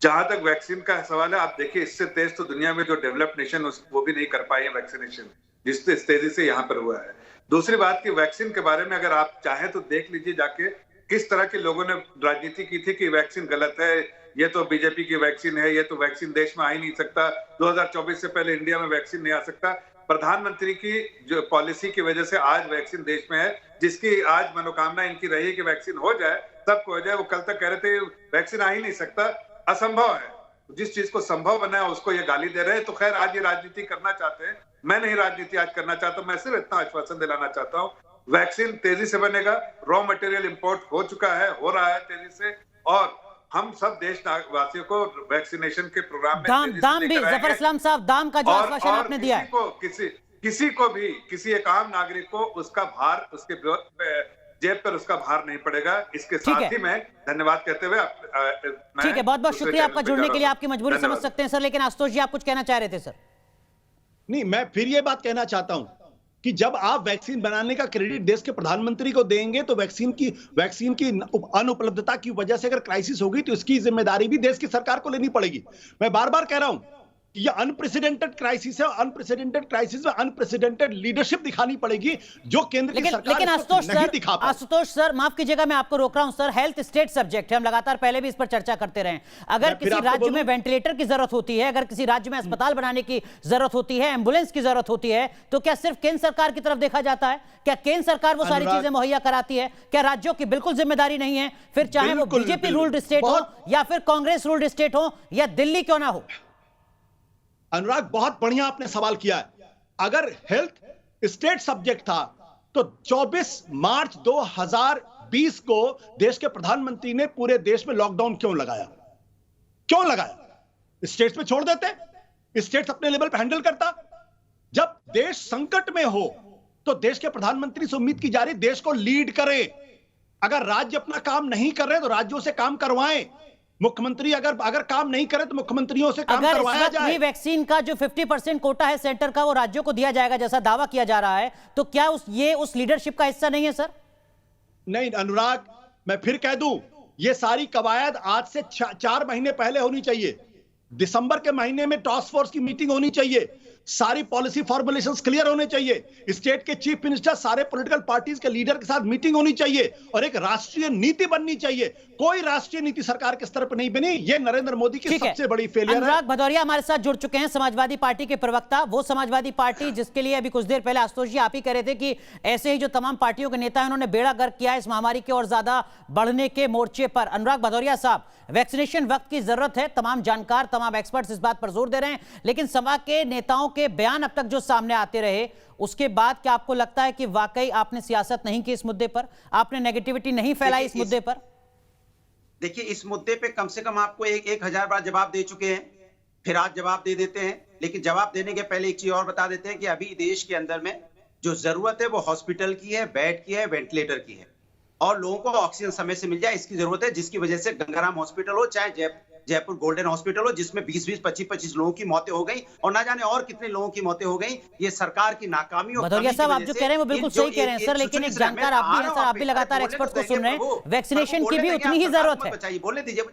जहां तक वैक्सीन का सवाल है, आप देखिए इससे तेज तो दुनिया में जो डेवलप्ड नेशन वो भी नहीं कर पाई है वैक्सीनेशन, जिस तेजी से यहाँ पर हुआ है। दूसरी बात की वैक्सीन के बारे में अगर आप चाहें तो देख लीजिए जाके किस तरह के लोगों ने राजनीति की थी कि वैक्सीन गलत है, ये तो बीजेपी की वैक्सीन है, ये तो वैक्सीन देश में आ ही नहीं सकता, 2024 से पहले इंडिया में वैक्सीन नहीं आ सकता। प्रधानमंत्री की जो पॉलिसी की वजह से आज वैक्सीन देश में है, जिसकी आज मनोकामना इनकी रही कि वैक्सीन हो जाए, सबको हो जाए। वो कल तक कह रहे थे वैक्सीन आ ही नहीं सकता, असंभव है। जिस चीज को संभव बनाया उसको ये गाली दे रहे हैं। तो खैर आज ये राजनीति करना चाहते हैं, मैं नहीं राजनीति आज करना चाहता, मैं सिर्फ इतना आश्वासन दिलाना चाहता हूँ वैक्सीन तेजी से बनेगा। रॉ मटेरियल इंपोर्ट हो चुका है, हो रहा है तेजी से, और हम सब देशवासियों को वैक्सीनेशन के प्रोग्राम में दाम भी जफर इस्लाम साहब, दाम का जो आश्वासन आपने दिया है, किसी को भी, किसी एक आम नागरिक को उसका भार, उसके जेब पर उसका भार नहीं पड़ेगा। इसके साथ ही मैं धन्यवाद कहते हुए ठीक है, बहुत बहुत शुक्रिया आपका जुड़ने के लिए। आपकी मजबूरी समझ सकते हैं सर, लेकिन आशुतोष जी आप कुछ कहना चाह रहे थे सर? नहीं, मैं फिर ये बात कहना चाहता हूं कि जब आप वैक्सीन बनाने का क्रेडिट देश के प्रधानमंत्री को देंगे तो वैक्सीन की अनुपलब्धता की वजह से अगर क्राइसिस होगी तो इसकी जिम्मेदारी भी देश की सरकार को लेनी पड़ेगी। मैं बार बार कह रहा हूं कि ये अनप्रेसिडेंटेड क्राइसिस है, अनप्रेसिडेंटेड क्राइसिस में अनप्रेसिडेंटेड लीडरशिप दिखानी पड़ेगी जो केंद्र की सरकार लेकिन आशुतोष सर माफ कीजिएगा मैं आपको रोक रहा हूं सर, हेल्थ स्टेट सब्जेक्ट है, हम लगातार पहले भी इस पर चर्चा करते रहे। अगर किसी राज्य में वेंटिलेटर की जरूरत होती है, अगर किसी राज्य में अस्पताल बनाने की जरूरत होती है, एम्बुलेंस की जरूरत होती है, तो क्या सिर्फ केंद्र सरकार की तरफ देखा जाता है? क्या केंद्र सरकार वो सारी चीजें मुहैया कराती है? क्या राज्यों की बिल्कुल जिम्मेदारी नहीं है? फिर चाहे वो बीजेपी रूल्ड स्टेट हो या फिर कांग्रेस रूल्ड स्टेट हो या दिल्ली क्यों ना हो। अनुराग, बहुत बढ़िया आपने सवाल किया है। अगर हेल्थ स्टेट सब्जेक्ट था तो 24 मार्च 2020 को देश के प्रधानमंत्री ने पूरे देश में लॉकडाउन क्यों लगाया? स्टेट्स पे छोड़ देते, स्टेट्स अपने लेवल पे हैंडल करता। जब देश संकट में हो तो देश के प्रधानमंत्री से उम्मीद की जा रही देश को लीड करे। अगर राज्य अपना काम नहीं कर रहे तो राज्यों से काम करवाएं। मुख्यमंत्री अगर काम नहीं करे तो मुख्यमंत्रियों से काम करवाया जाए। वैक्सीन का जो 50% कोटा है सेंटर का वो राज्यों को दिया जाएगा जैसा दावा किया जा रहा है, तो क्या ये उस लीडरशिप का हिस्सा नहीं है सर? नहीं अनुराग, मैं फिर कह दूं, ये सारी कवायद आज से 4 महीने पहले होनी चाहिए। दिसंबर के महीने में टास्क फोर्स की मीटिंग होनी चाहिए। सारी पॉलिसी फॉर्मुलेशंस क्लियर होने चाहिए, स्टेट के चीफ मिनिस्टर, सारे पॉलिटिकल पार्टीज के लीडर के साथ मीटिंग होनी चाहिए और एक राष्ट्रीय नीति बननी चाहिए। कोई राष्ट्रीय नीति सरकार के स्तर पर नहीं बनी, ये नरेंद्र मोदी की सबसे बड़ी फेलियर है। अनुराग भदौरिया हमारे साथ जुड़ चुके हैं, समाजवादी पार्टी के प्रवक्ता, वो समाजवादी पार्टी जिसके लिए अभी कुछ देर पहले आशुतोष जी आप ही कह रहे थे कि ऐसे ही जो तमाम पार्टियों के नेता हैं उन्होंने बेड़ा गर्क किया है इस महामारी के और ज्यादा बढ़ने के मोर्चे पर। अनुराग भदौरिया साहब, वैक्सीनेशन वक्त की जरूरत है, तमाम जानकार तमाम एक्सपर्ट्स इस बात पर जोर दे रहे हैं, लेकिन सभा के नेताओं के बयान अब तक जो सामने आते रहे उसके बाद क्या आपको लगता है कि वाकई आपने सियासत नहीं की इस मुद्दे पर, आपने नेगेटिविटी नहीं फैलाई इस मुद्दे पर? देखिए, इस मुद्दे पे कम से कम आपको 1000 बार जवाब दे चुके हैं, फिर आज जवाब दे देते हैं, लेकिन जवाब देने के पहले एक चीज और बता देते हैं कि अभी देश के अंदर में जो जरूरत है वो हॉस्पिटल की है, बेड की है, वेंटिलेटर की है और लोगों को ऑक्सीजन समय से मिल जाए इसकी जरूरत है, जिसकी वजह से गंगाराम हॉस्पिटल हो चाहे जयपुर गोल्डन हॉस्पिटल हो जिसमें 20-20, 25-25 लोगों की मौतें हो गई और ना जाने और कितने लोगों की मौतें हो गई। ये सरकार की नाकामी और भदौरिया साहब, आप जो कह रहे हैं वो बिल्कुल सही कह रहे हैं सर, लेकिन एक जानकार आप भी हैं सर, आप भी लगातार एक्सपर्ट को सुन रहे हैं, वैक्सीनेशन की भी उतनी ही जरूरत है। बोलने दीजिए,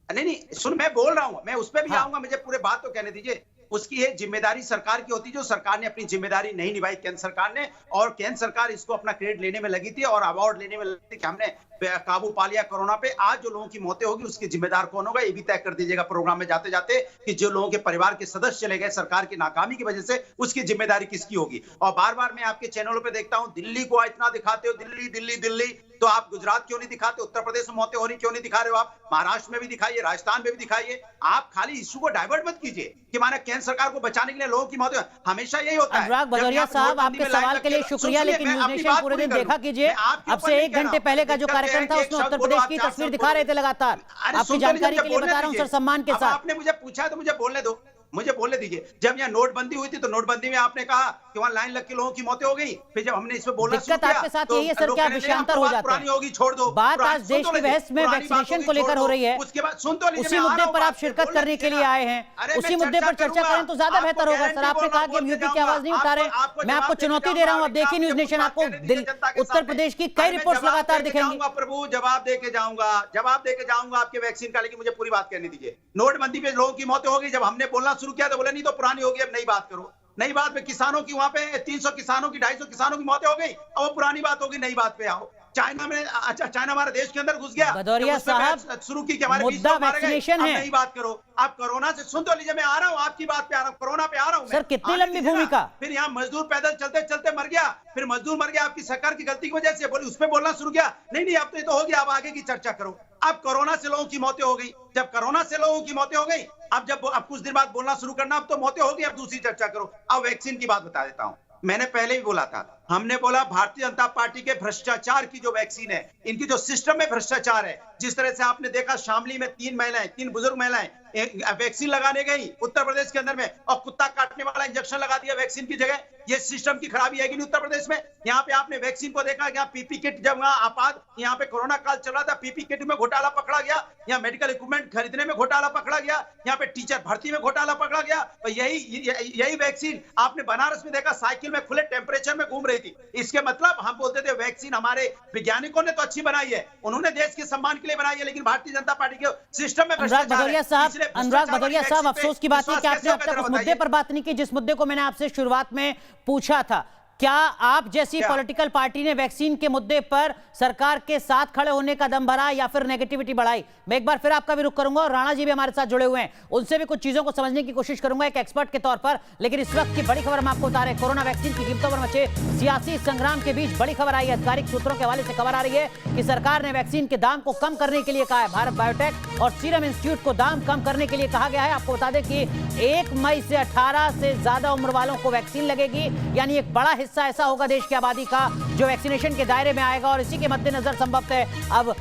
नहीं सुन, मैं बोल रहा हूँ, मैं उस पर भी आऊंगा, मुझे पूरे बात तो कहने दीजिए। उसकी एक जिम्मेदारी सरकार की होती है, जो सरकार ने अपनी जिम्मेदारी नहीं निभाई केंद्र सरकार ने, और केंद्र सरकार इसको अपना क्रेडिट लेने में लगी थी और अवार्ड लेने में लगी थी कि हमने काबू पा लिया कोरोना पे। आज जो लोगों की मौतें होगी उसके जिम्मेदार कौन होगा ये भी तय कर दीजिएगा प्रोग्राम में जाते जाते, कि जो लोगों के परिवार के सदस्य चले गए सरकार की नाकामी की वजह से, उसकी जिम्मेदारी किसकी होगी। और बार बार मैं आपके चैनलों पे देखता हूं, दिल्ली को इतना दिखाते हो, दिल्ली दिल्ली दिल्ली, तो आप गुजरात क्यों नहीं दिखाते, उत्तर प्रदेश में मौतें हो रही क्यों नहीं दिखा रहे हो आप, महाराष्ट्र में भी दिखाइए, राजस्थान में भी दिखाइए। आप खाली इश्यू को डाइवर्ट मत कीजिए कि माने केंद्र सरकार को बचाने के लिए लोगों की मौतें, हमेशा यही होता है। अनुराग भदौरिया साहब, आपके सवाल के लिए शुक्रिया, लेकिन न्यूज़ नेशन पूरे दिन देखा कीजिए, अब से 1 घंटे पहले का जो कार्यक्रम था उसमें उत्तर प्रदेश की तस्वीर दिखा रहे थे लगातार। आपकी जानकारी के लिए बता रहा हूं सर, सम्मान के साथ। आपने मुझे पूछा है तो मुझे बोलने दो, मुझे बोलने दीजिए। जब यहाँ नोटबंदी हुई थी तो नोटबंदी में आपने कहा कि वहां लाइन लग के लोगों की मौतें हो गई, फिर जब हमने इसमें बोलना शुरू किया, आपके साथ यही है सर, क्या विषयांतर हो जाता है, होगी, छोड़ दो बात। आज देश की बहस में वैक्सीनेशन को लेकर हो रही है, उसके बाद सुन तो लीजिए, उसी मुद्दे पर आप शिरकत करने के लिए आए हैं, उसी मुद्दे पर चर्चा करें तो ज्यादा बेहतर होगा सर। आपने कहा कि हम यूपी की आवाज नहीं उठा रहे, मैं आपको चुनौती दे रहा हूं। अब देखिए न्यूज़ नेशन, आपको उत्तर प्रदेश की कई रिपोर्ट्स लगातार दिखेंगी। प्रभु जवाब दे के जाऊंगा आपके वैक्सीन का, लेकिन मुझे पूरी बात कहने दीजिए। नोटबंदी पे लोगों की मौतें हो गई, जब हमने बोलना शुरू किया तो बोले नहीं तो पुरानी होगी, अब नई बात करो। नई बात पे किसानों की, वहां पे 300 किसानों की, 250 किसानों की मौतें हो गई, अब वो पुरानी बात होगी, नई बात पे आओ। चाइना में, अच्छा चाइना हमारे देश के अंदर घुस गया, भदौरिया साहब शुरू की हमारे मुद्दा वैक्सीनेशन है, नई बात करो। आप कोरोना से सुन तो लीजिए, मैं आ रहा हूँ आपकी बात पे आ रहा हूँ, कोरोना पे आ रहा हूँ सर। कितनी लंबी भूमिका, फिर यहाँ मजदूर पैदल चलते चलते मर गया, फिर मजदूर मर गया आपकी सरकार की गलती की वजह से, बोली उस पर बोलना शुरू किया, नहीं अब तो ये तो हो गया, अब आगे की चर्चा करो। अब कोरोना से लोगों की मौतें हो गई, जब कोरोना से लोगों की मौतें हो गई, अब कुछ दिन बाद बोलना शुरू करना, अब तो मौतें हो गई, अब दूसरी चर्चा करो। अब वैक्सीन की बात बता देता हूँ, मैंने पहले भी बोला था, हमने बोला भारतीय जनता पार्टी के भ्रष्टाचार की जो वैक्सीन है, इनकी जो सिस्टम में भ्रष्टाचार है, जिस तरह से आपने देखा शामली में 3 बुजुर्ग महिलाएं वैक्सीन लगाने गई उत्तर प्रदेश के अंदर में, और कुत्ता काटने वाला इंजेक्शन लगा दिया वैक्सीन की जगह। ये सिस्टम की खराबी है कि नहीं उत्तर प्रदेश में? यहाँ पे आपने वैक्सीन को देखा, यहाँ पीपी किट, जब वहाँ आपात, यहाँ पे कोरोना काल चल रहा था, पीपी किट में घोटाला पकड़ा गया, यहाँ मेडिकल इक्विपमेंट खरीदने में घोटाला पकड़ा गया, यहाँ पे टीचर भर्ती में घोटाला पकड़ा गया। और यही वैक्सीन आपने बनारस में देखा, साइकिल में खुले टेम्परेचर में घूम रही थी। इसके मतलब हम बोलते थे वैक्सीन हमारे वैज्ञानिकों ने तो अच्छी बनाई है, उन्होंने देश के सम्मान के लिए बनाई है, लेकिन भारतीय जनता पार्टी के सिस्टम में अनुराग भदौरिया साहब, अफसोस की बात है कि आपने अब तक उस मुद्दे पर बात नहीं की जिस मुद्दे को मैंने आपसे शुरुआत में पूछा था। क्या आप जैसी पॉलिटिकल पार्टी ने वैक्सीन के मुद्दे पर सरकार के साथ खड़े होने का दम भरा या फिर नेगेटिविटी बढ़ाई? मैं एक बार फिर आपका भी रुख करूंगा, और राणा जी भी हमारे साथ जुड़े हुए हैं, उनसे भी कुछ चीजों को समझने की कोशिश करूंगा एक एक्सपर्ट के तौर पर। लेकिन इस वक्त की बड़ी खबर हम आपको बता रहे हैं, कोरोना वैक्सीन की कीमतों पर मचे सियासी संग्राम के बीच बड़ी खबर आई है। आधिकारिक सूत्रों के हवाले से खबर आ रही है कि सरकार ने वैक्सीन के दाम को कम करने के लिए कहा है। भारत बायोटेक और सीरम इंस्टीट्यूट को दाम कम करने के लिए कहा गया है। आपको बता दें कि 1 मई से 18 से ज्यादा उम्र वालों को वैक्सीन लगेगी, यानी एक बड़ा हिस्सा ऐसा होगा देश की आबादी का जो वैक्सीनेशन के दायरे में आएगा। और इसी के मद्देनजर संभवतः अब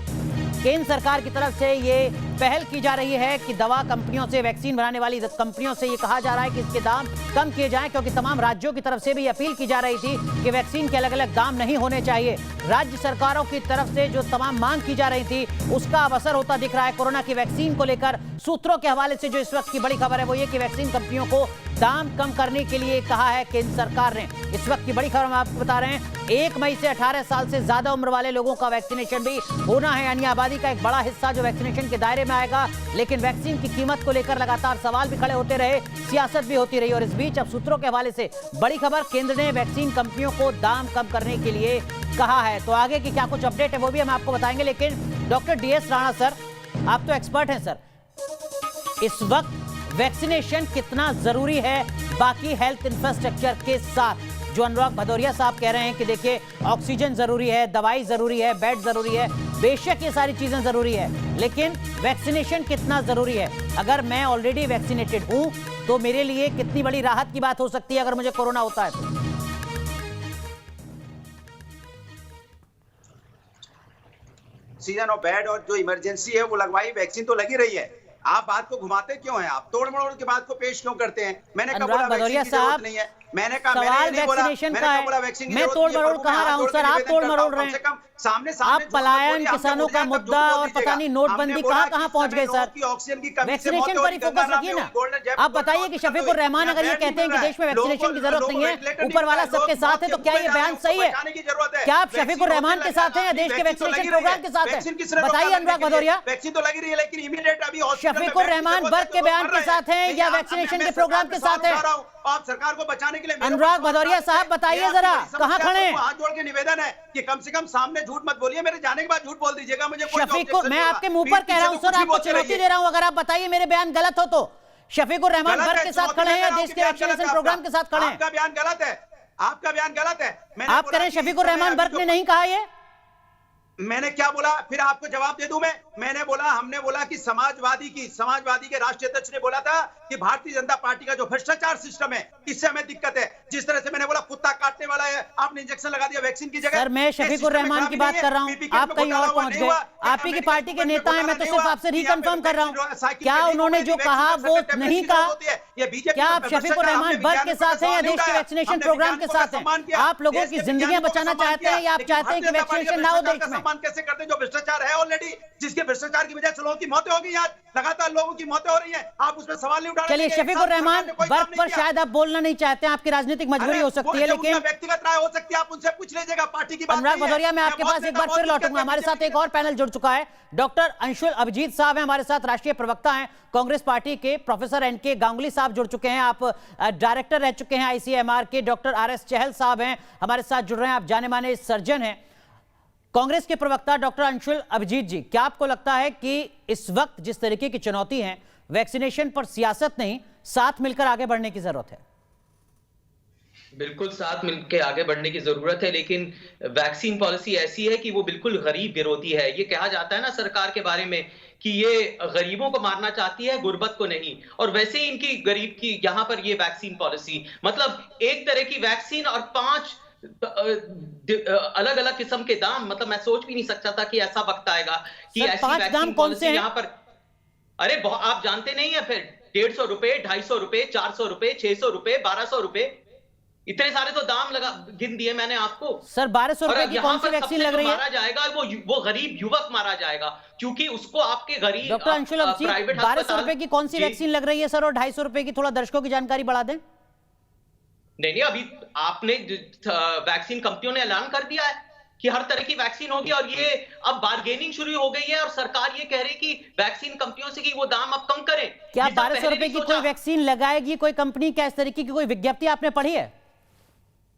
केंद्र सरकार की तरफ से ये पहल की जा रही है कि दवा कंपनियों से, वैक्सीन बनाने वाली कंपनियों से ये कहा जा रहा है कि इसके दाम कम किए जाएं, क्योंकि तमाम राज्यों की तरफ से भी अपील की जा रही थी कि वैक्सीन के अलग अलग दाम नहीं होने चाहिए। राज्य सरकारों की तरफ से जो तमाम मांग की जा रही थी उसका अब असर होता दिख रहा है कोरोना की वैक्सीन को लेकर। सूत्रों के हवाले से जो इस वक्त की बड़ी खबर है वो ये कि वैक्सीन कंपनियों को दाम कम करने के लिए कहा है केंद्र सरकार ने। इस वक्त की बड़ी खबर हम आपको बता रहे हैं, 1 मई से 18 साल से ज्यादा उम्र वाले लोगों का वैक्सीनेशन भी होना है, यानी आबादी का एक बड़ा हिस्सा जो वैक्सीनेशन के दायरे में आएगा, लेकिन वैक्सीन की कीमत को लेकर लगातार सवाल भी खड़े होते रहे, सियासत भी होती रही। और इस बीच अब सूत्रों के हवाले से बड़ी खबर, केंद्र ने वैक्सीन कंपनियों को दाम कम करने के लिए कहा है। तो आगे की क्या कुछ अपडेट है वो भी हम आपको बताएंगे। लेकिन डॉक्टर DS राणा सर, आप तो एक्सपर्ट हैं सर, इस वक्त वैक्सीनेशन कितना जरूरी है बाकी हेल्थ इंफ्रास्ट्रक्चर के साथ? जो अनुराग भदौरिया साहब कह रहे हैं कि देखिए ऑक्सीजन जरूरी है, दवाई जरूरी है, बेड जरूरी है, बेशक ये सारी चीजें जरूरी है, लेकिन वैक्सीनेशन कितना जरूरी है? अगर मैं ऑलरेडी वैक्सीनेटेड हूं तो मेरे लिए कितनी बड़ी राहत की बात हो सकती है अगर मुझे कोरोना होता है तो? ऑक्सीजन और बेड और जो इमरजेंसी है वो लगवाई, वैक्सीन तो लगी रही है। आप बात को घुमाते क्यों हैं? आप तोड़ मरोड़ के बात को पेश क्यों करते हैं? मैंने कहा बोला वैक्सीन की जरूरत नहीं है, मैंने कहा सवाल वैक्सीनेशन का है। मैं तोड़ मरोड़ कहाँ रहा हूँ सर? आप तोड़ मरोड़ रहे हैं। सामने आप पलायन, किसानों का मुद्दा और पता नहीं नोटबंदी कहाँ पहुंच गए सर? वैक्सीनेशन पर ही फोकस रखिए ना। आप बताइए कि शफीकुर रहमान अगर ये कहते हैं कि देश में वैक्सीनेशन की जरूरत नहीं है, ऊपर वाला सबके साथ है, तो क्या ये बयान सही है? क्या आप शफीकुर रहमान के साथ हैं या देश के वैक्सीनेशन प्रोग्राम के साथ हैं? बताइए अनुराग भदौरिया। वैक्सीन तो लगी रही है लेकिन इमीडिएट अभी शफीकुर रहमान वर्क के बयान के साथ हैं या वैक्सीनेशन के प्रोग्राम के साथ हैं? आप सरकार को बचाने के लिए अनुराग भदौरिया साहब बताइए जरा, कहां खड़े हैं? हाथ जोड़ के निवेदन है कि कम से कम सामने झूठ मत बोलिए, मेरे जाने के बाद झूठ बोल दीजिएगा। मुझे शफीकुर, मैं आपके मुंह पर कह रहा हूं सर, आपको चुनौती दे रहा हूं, अगर आप बताइए मेरे बयान गलत हो तो। शफीकुर रहमान वर्क के साथ खड़े हैं या देश के वैक्सीनेशन प्रोग्राम के साथ खड़े हैं? आपका बयान गलत है, आपका बयान गलत है। आप कह रहे हैं शफीकुर रहमान वर्क ने नहीं कहा ये? मैंने क्या बोला फिर आपको जवाब दे दूं मैं? मैंने बोला, हमने बोला कि समाजवादी के राष्ट्रीय अध्यक्ष ने बोला था कि भारतीय जनता पार्टी का जो भ्रष्टाचार सिस्टम है इससे हमें दिक्कत है। जिस तरह से मैंने बोला कुत्ता काटने वाला है, आपने इंजेक्शन लगा दिया वैक्सीन की जगह। सर मैं शफीकुर रहमान की बात कर रहा हूं, आप कहीं और पहुंच गए। आप ही की पार्टी के नेता हैं, मैं तो सिर्फ आपसे रिकन्फर्म कर रहा हूं, क्या उन्होंने जो कहा वो नहीं कहा? क्या आप शफीकुर रहमान वर्क के साथ हैं या देश के वैक्सीनेशन प्रोग्राम के साथ हैं? आप लोगों की जिंदगियां बचाना चाहते हैं या आप चाहते हैं कि वैक्सीनेशन ना हो देश में? कैसे करते हैं जो भ्रष्टाचार है ऑलरेडी, जिसके भ्रष्टाचार की वजह से लोगों की मौतें हो गई, आज लगातार लोगों की मौतें हो रही हैं, आप उसमें सवाल नहीं उठा रहे। चलिए शफीकुर रहमान वर्क पर शायद आप बोलना नहीं चाहते हैं, आपकी राजनीतिक मजबूरी हो सकती है, लेकिन व्यक्तिगत राय हो सकती है, आप उनसे पूछ लीजिएगा, पार्टी की बात। अनुराग भदौरिया, मैं आपके पास एक बार फिर लौटूंगा। हमारे साथ एक और पैनल जुड़ चुका है, डॉक्टर अंशुल अभिजीत साहब हैं हमारे साथ, राष्ट्रीय प्रवक्ता हैं कांग्रेस पार्टी के। प्रोफेसर NK गांगुली साहब जुड़ चुके हैं, आप डायरेक्टर रह चुके हैं ICMR के। डॉक्टर RS चहल साहब हैं हमारे साथ जुड़ रहे हैं, आप जाने माने सर्जन हैं। कांग्रेस के प्रवक्ता डॉक्टर अंशुल अभिजीत जी, क्या आपको लगता है कि इस वक्त जिस तरीके की चुनौती है, वैक्सीनेशन पर सियासत नहीं, साथ मिलकर आगे बढ़ने की जरूरत है? बिल्कुल साथ मिलकर आगे बढ़ने की जरूरत है, लेकिन वैक्सीन पॉलिसी ऐसी है कि वो बिल्कुल गरीब विरोधी है। ये कहा जाता है ना सरकार के बारे में कि ये गरीबों को मारना चाहती है, गुर्बत को नहीं। और वैसे ही इनकी गरीब की यहाँ पर ये वैक्सीन पॉलिसी, मतलब एक तरह की वैक्सीन और 5 अलग अलग किस्म के दाम, मतलब मैं सोच भी नहीं सकता था कि ऐसा वक्त आएगा कि ऐसी वैक्सीन पॉलिसी यहाँ पर। अरे आप जानते नहीं है फिर 150 रुपए, 250 रुपए, 400 रुपए, 600 रुपए, 1200 रुपए, इतने सारे तो दाम लगा गिन दिए मैंने आपको। सर 1200 रुपए की कौन सी वैक्सीन लग रही है? मारा जाएगा वो गरीब युवक मारा जाएगा, क्योंकि उसको आपके गरीब डॉक्टर अंशुल अभिजीत, 1200 रुपए की कौन सी वैक्सीन लग रही है सर? और 250 रुपए की थोड़ा दर्शकों की जानकारी बढ़ा दें। नहीं, अभी आपने वैक्सीन कंपनियों ने ऐलान कर दिया है कि हर तरह की वैक्सीन होगी, और ये अब बार्गेनिंग शुरू हो गई है और सरकार ये कह रही है कि वैक्सीन कंपनियों से कि वो दाम अब कम करें। क्या 1200 रुपए की कोई वैक्सीन लगाएगी कोई कंपनी? क्या इस तरीके की कोई विज्ञप्ति आपने पढ़ी है?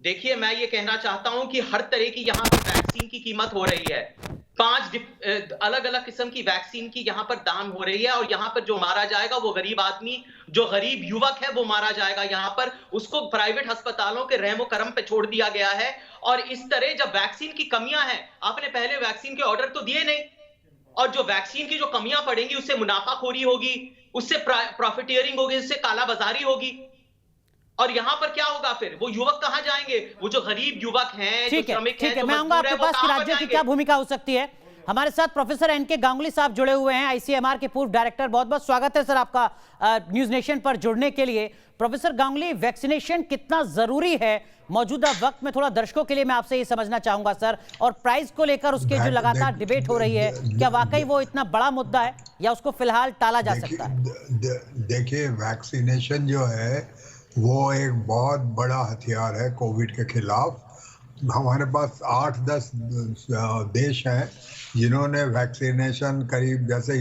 देखिए, मैं ये कहना चाहता हूं कि हर तरह की यहाँ पर वैक्सीन की कीमत हो रही है। 5 अलग अलग किस्म की वैक्सीन की यहाँ पर दाम हो रही है, और यहाँ पर जो मारा जाएगा वो गरीब आदमी, जो गरीब युवक है वो मारा जाएगा। यहाँ पर उसको प्राइवेट अस्पतालों के रहमो करम पे छोड़ दिया गया है। और इस तरह जब वैक्सीन की कमियां हैं, आपने पहले वैक्सीन के ऑर्डर तो दिए नहीं, और जो वैक्सीन की जो कमियां पड़ेंगी उससे मुनाफाखोरी होगी, उससे प्रॉफिटियरिंग होगी, उससे कालाबाजारी होगी। और यहाँ पर क्या होगा फिर? वो युवक कहाँ जाएंगे? वो जो गरीब युवक हैं, जो श्रमिक हैं, मैं आऊंगा आपके पास कि राज्य की क्या भूमिका हो सकती है। हमारे साथ प्रोफेसर NK गांगुली साहब जुड़े हुए हैं, ICMR के पूर्व डायरेक्टर। बहुत बहुत स्वागत है सर आपका न्यूज नेशन पर जुड़ने के लिए। प्रोफेसर गांगुली, वैक्सीनेशन कितना जरूरी है मौजूदा वक्त में? थोड़ा दर्शकों के लिए मैं आपसे ये समझना चाहूंगा सर। और प्राइस को लेकर उसके जो लगातार डिबेट हो रही है, क्या वाकई वो इतना बड़ा मुद्दा है या उसको फिलहाल टाला जा सकता है? देखिए, वैक्सीनेशन जो है वो एक बहुत बड़ा हथियार है कोविड के खिलाफ। हमारे पास 8-10 देश हैं जिन्होंने वैक्सीनेशन करीब, जैसे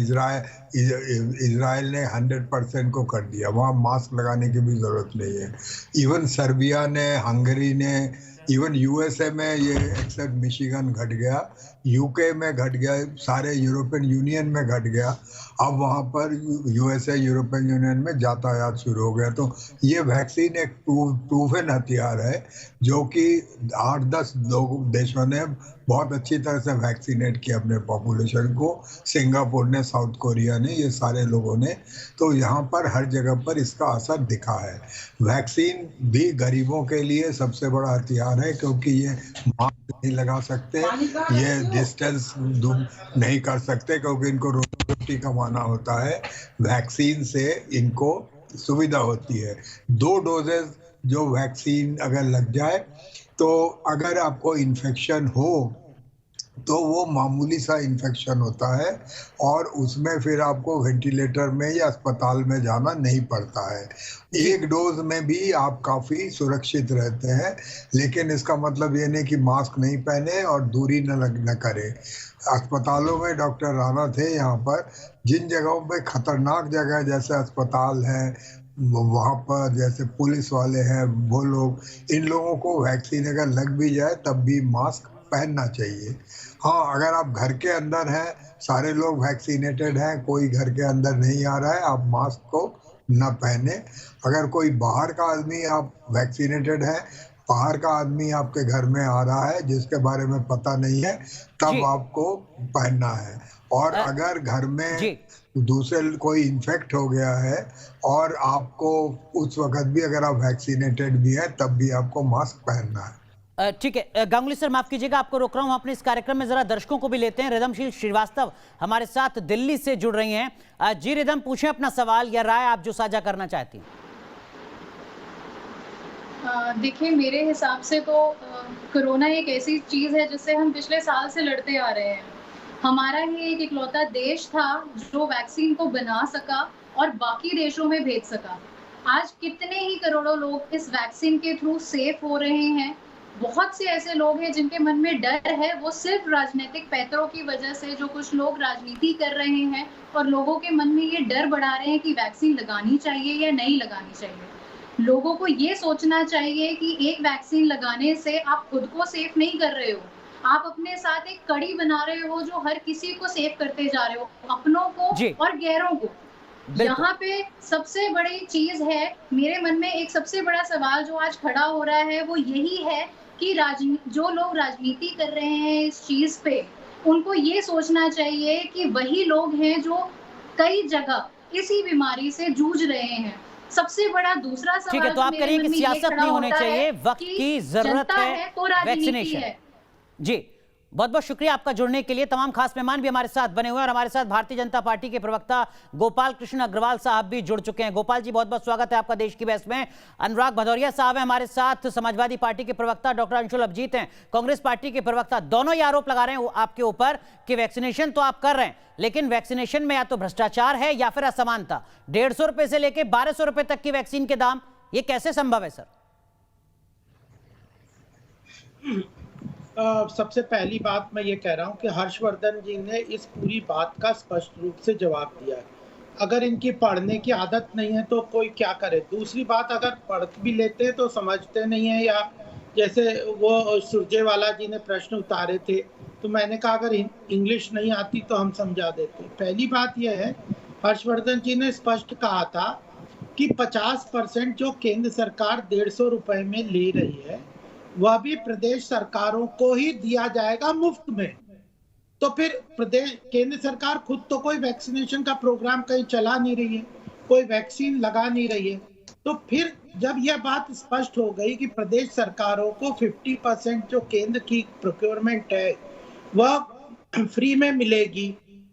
इजराइल ने 100% को कर दिया, वहाँ मास्क लगाने की भी ज़रूरत नहीं है। इवन सर्बिया ने, हंगरी ने, इवन यूएसए में ये एक्सेप्ट मिशिगन घट गया, यूके में घट गया, सारे यूरोपियन यूनियन में घट गया। अब वहाँ पर यूएसए, यूरोपियन यूनियन में यातायात शुरू हो गया। तो ये वैक्सीन एक प्रूवन हथियार है जो कि 8-10 देशों ने बहुत अच्छी तरह से वैक्सीनेट किया अपने पॉपुलेशन को। सिंगापुर ने, साउथ कोरिया ने, ये सारे लोगों ने। तो यहाँ पर हर जगह पर इसका असर दिखा है। वैक्सीन भी गरीबों के लिए सबसे बड़ा हथियार है, क्योंकि ये मास्क नहीं लगा सकते, ये डिस्टेंस नहीं कर सकते, क्योंकि इनको रोटी कमाना होता है। वैक्सीन से इनको सुविधा होती है। 2 डोजेज जो वैक्सीन अगर लग जाए, तो अगर आपको इन्फेक्शन हो तो वो मामूली सा इन्फेक्शन होता है और उसमें फिर आपको वेंटिलेटर में या अस्पताल में जाना नहीं पड़ता है। 1 डोज में भी आप काफ़ी सुरक्षित रहते हैं, लेकिन इसका मतलब ये नहीं कि मास्क नहीं पहने और दूरी न करें। अस्पतालों में डॉक्टर राणा थे यहाँ पर, जिन जगहों पे खतरनाक जगह जैसे अस्पताल है, वहाँ पर जैसे पुलिस वाले हैं, वो लोग, इन लोगों को वैक्सीन अगर लग भी जाए तब भी मास्क पहनना चाहिए। हाँ, अगर आप घर के अंदर हैं, सारे लोग वैक्सीनेटेड हैं, कोई घर के अंदर नहीं आ रहा है, आप मास्क को न पहने। अगर कोई बाहर का आदमी, आप वैक्सीनेटेड है, बाहर का आदमी आपके घर में आ रहा है जिसके बारे में पता नहीं है, तब आपको पहनना है। और अगर घर में दूसरे कोई इन्फेक्ट हो गया है और आपको उस वक्त भी अगर आप वैक्सीनेटेड भी है, तब भी आपको मास्क पहनना है। ठीक है गांगुली सर, माफ कीजिएगा, आपको रोक रहा हूं अपने इस कार्यक्रम में। जरा दर्शकों को भी लेते हैं। रिदमशील श्रीवास्तव हमारे साथ दिल्ली से जुड़ रही हैं। जी रिदम, पूछें अपना सवाल या राय आप जो साझा करना चाहती हैं। देखिए, मेरे हिसाब से तो कोरोना एक ऐसी चीज है जिससे हम पिछले साल से लड़ते आ रहे हैं। हमारा ही एक इकलौता देश था जो वैक्सीन को बना सका और बाकी देशों में भेज सका। आज कितने ही करोड़ों लोग इस वैक्सीन के थ्रू सेफ हो रहे हैं। बहुत से ऐसे लोग हैं जिनके मन में डर है, वो सिर्फ राजनीतिक पैतरों की वजह से, जो कुछ लोग राजनीति कर रहे हैं और लोगों के मन में ये डर बढ़ा रहे हैं कि वैक्सीन लगानी चाहिए या नहीं लगानी चाहिए। लोगों को ये सोचना चाहिए कि एक वैक्सीन लगाने से आप खुद को सेफ नहीं कर रहे हो, आप अपने साथ एक कड़ी बना रहे हो जो हर किसी को सेफ करते जा रहे हो, अपनों को और गैरों को। यहाँ पे सबसे बड़ी चीज है, मेरे मन में एक सबसे बड़ा सवाल जो आज खड़ा हो रहा है वो यही है कि जो लोग राजनीति कर रहे हैं इस चीज पे, उनको ये सोचना चाहिए कि वही लोग हैं जो कई जगह इसी बीमारी से जूझ रहे हैं। सबसे बड़ा दूसरा सवाल, ठीक है, तो आप करिए कि सियासत नहीं होनी चाहिए, वक्त की जरूरत है, वैक्सीनेशन। जी, बहुत बहुत शुक्रिया आपका जुड़ने के लिए। तमाम खास मेहमान भी हमारे साथ बने हुए हैं और हमारे साथ भारतीय जनता पार्टी के प्रवक्ता गोपाल कृष्ण अग्रवाल साहब भी जुड़ चुके हैं। गोपाल जी, बहुत बहुत स्वागत है आपका देश की बहस में। अनुराग भदौरिया साहब हैं हमारे साथ, समाजवादी पार्टी के प्रवक्ता डॉक्टर अंशुल अभिजीत हैं, कांग्रेस पार्टी के प्रवक्ता। दोनों ही आरोप लगा रहे हैं आपके ऊपर कि वैक्सीनेशन तो आप कर रहे हैं, लेकिन वैक्सीनेशन में या तो भ्रष्टाचार है या फिर असमानता। 150 रुपए से लेकर 1200 रुपए तक की वैक्सीन के दाम, ये कैसे संभव है सर? सबसे पहली बात मैं ये कह रहा हूँ कि हर्षवर्धन जी ने इस पूरी बात का स्पष्ट रूप से जवाब दिया है। अगर इनकी पढ़ने की आदत नहीं है तो कोई क्या करे। दूसरी बात, अगर पढ़ भी लेते हैं तो समझते नहीं है, या जैसे वो सुरजेवाला जी ने प्रश्न उतारे थे तो मैंने कहा अगर इंग्लिश नहीं आती तो हम समझा देते। पहली बात यह है, हर्षवर्धन जी ने स्पष्ट कहा था कि 50% जो केंद्र सरकार 150 रुपए में ले रही है वह भी प्रदेश सरकारों को ही दिया जाएगा मुफ्त में। तो फिर केंद्र सरकार खुद तो कोई वैक्सीनेशन का प्रोग्राम कहीं चला नहीं रही है, कोई वैक्सीन लगा नहीं रही है। तो फिर जब यह बात स्पष्ट हो गई कि प्रदेश सरकारों को 50% जो केंद्र की प्रोक्योरमेंट है वह फ्री में मिलेगी,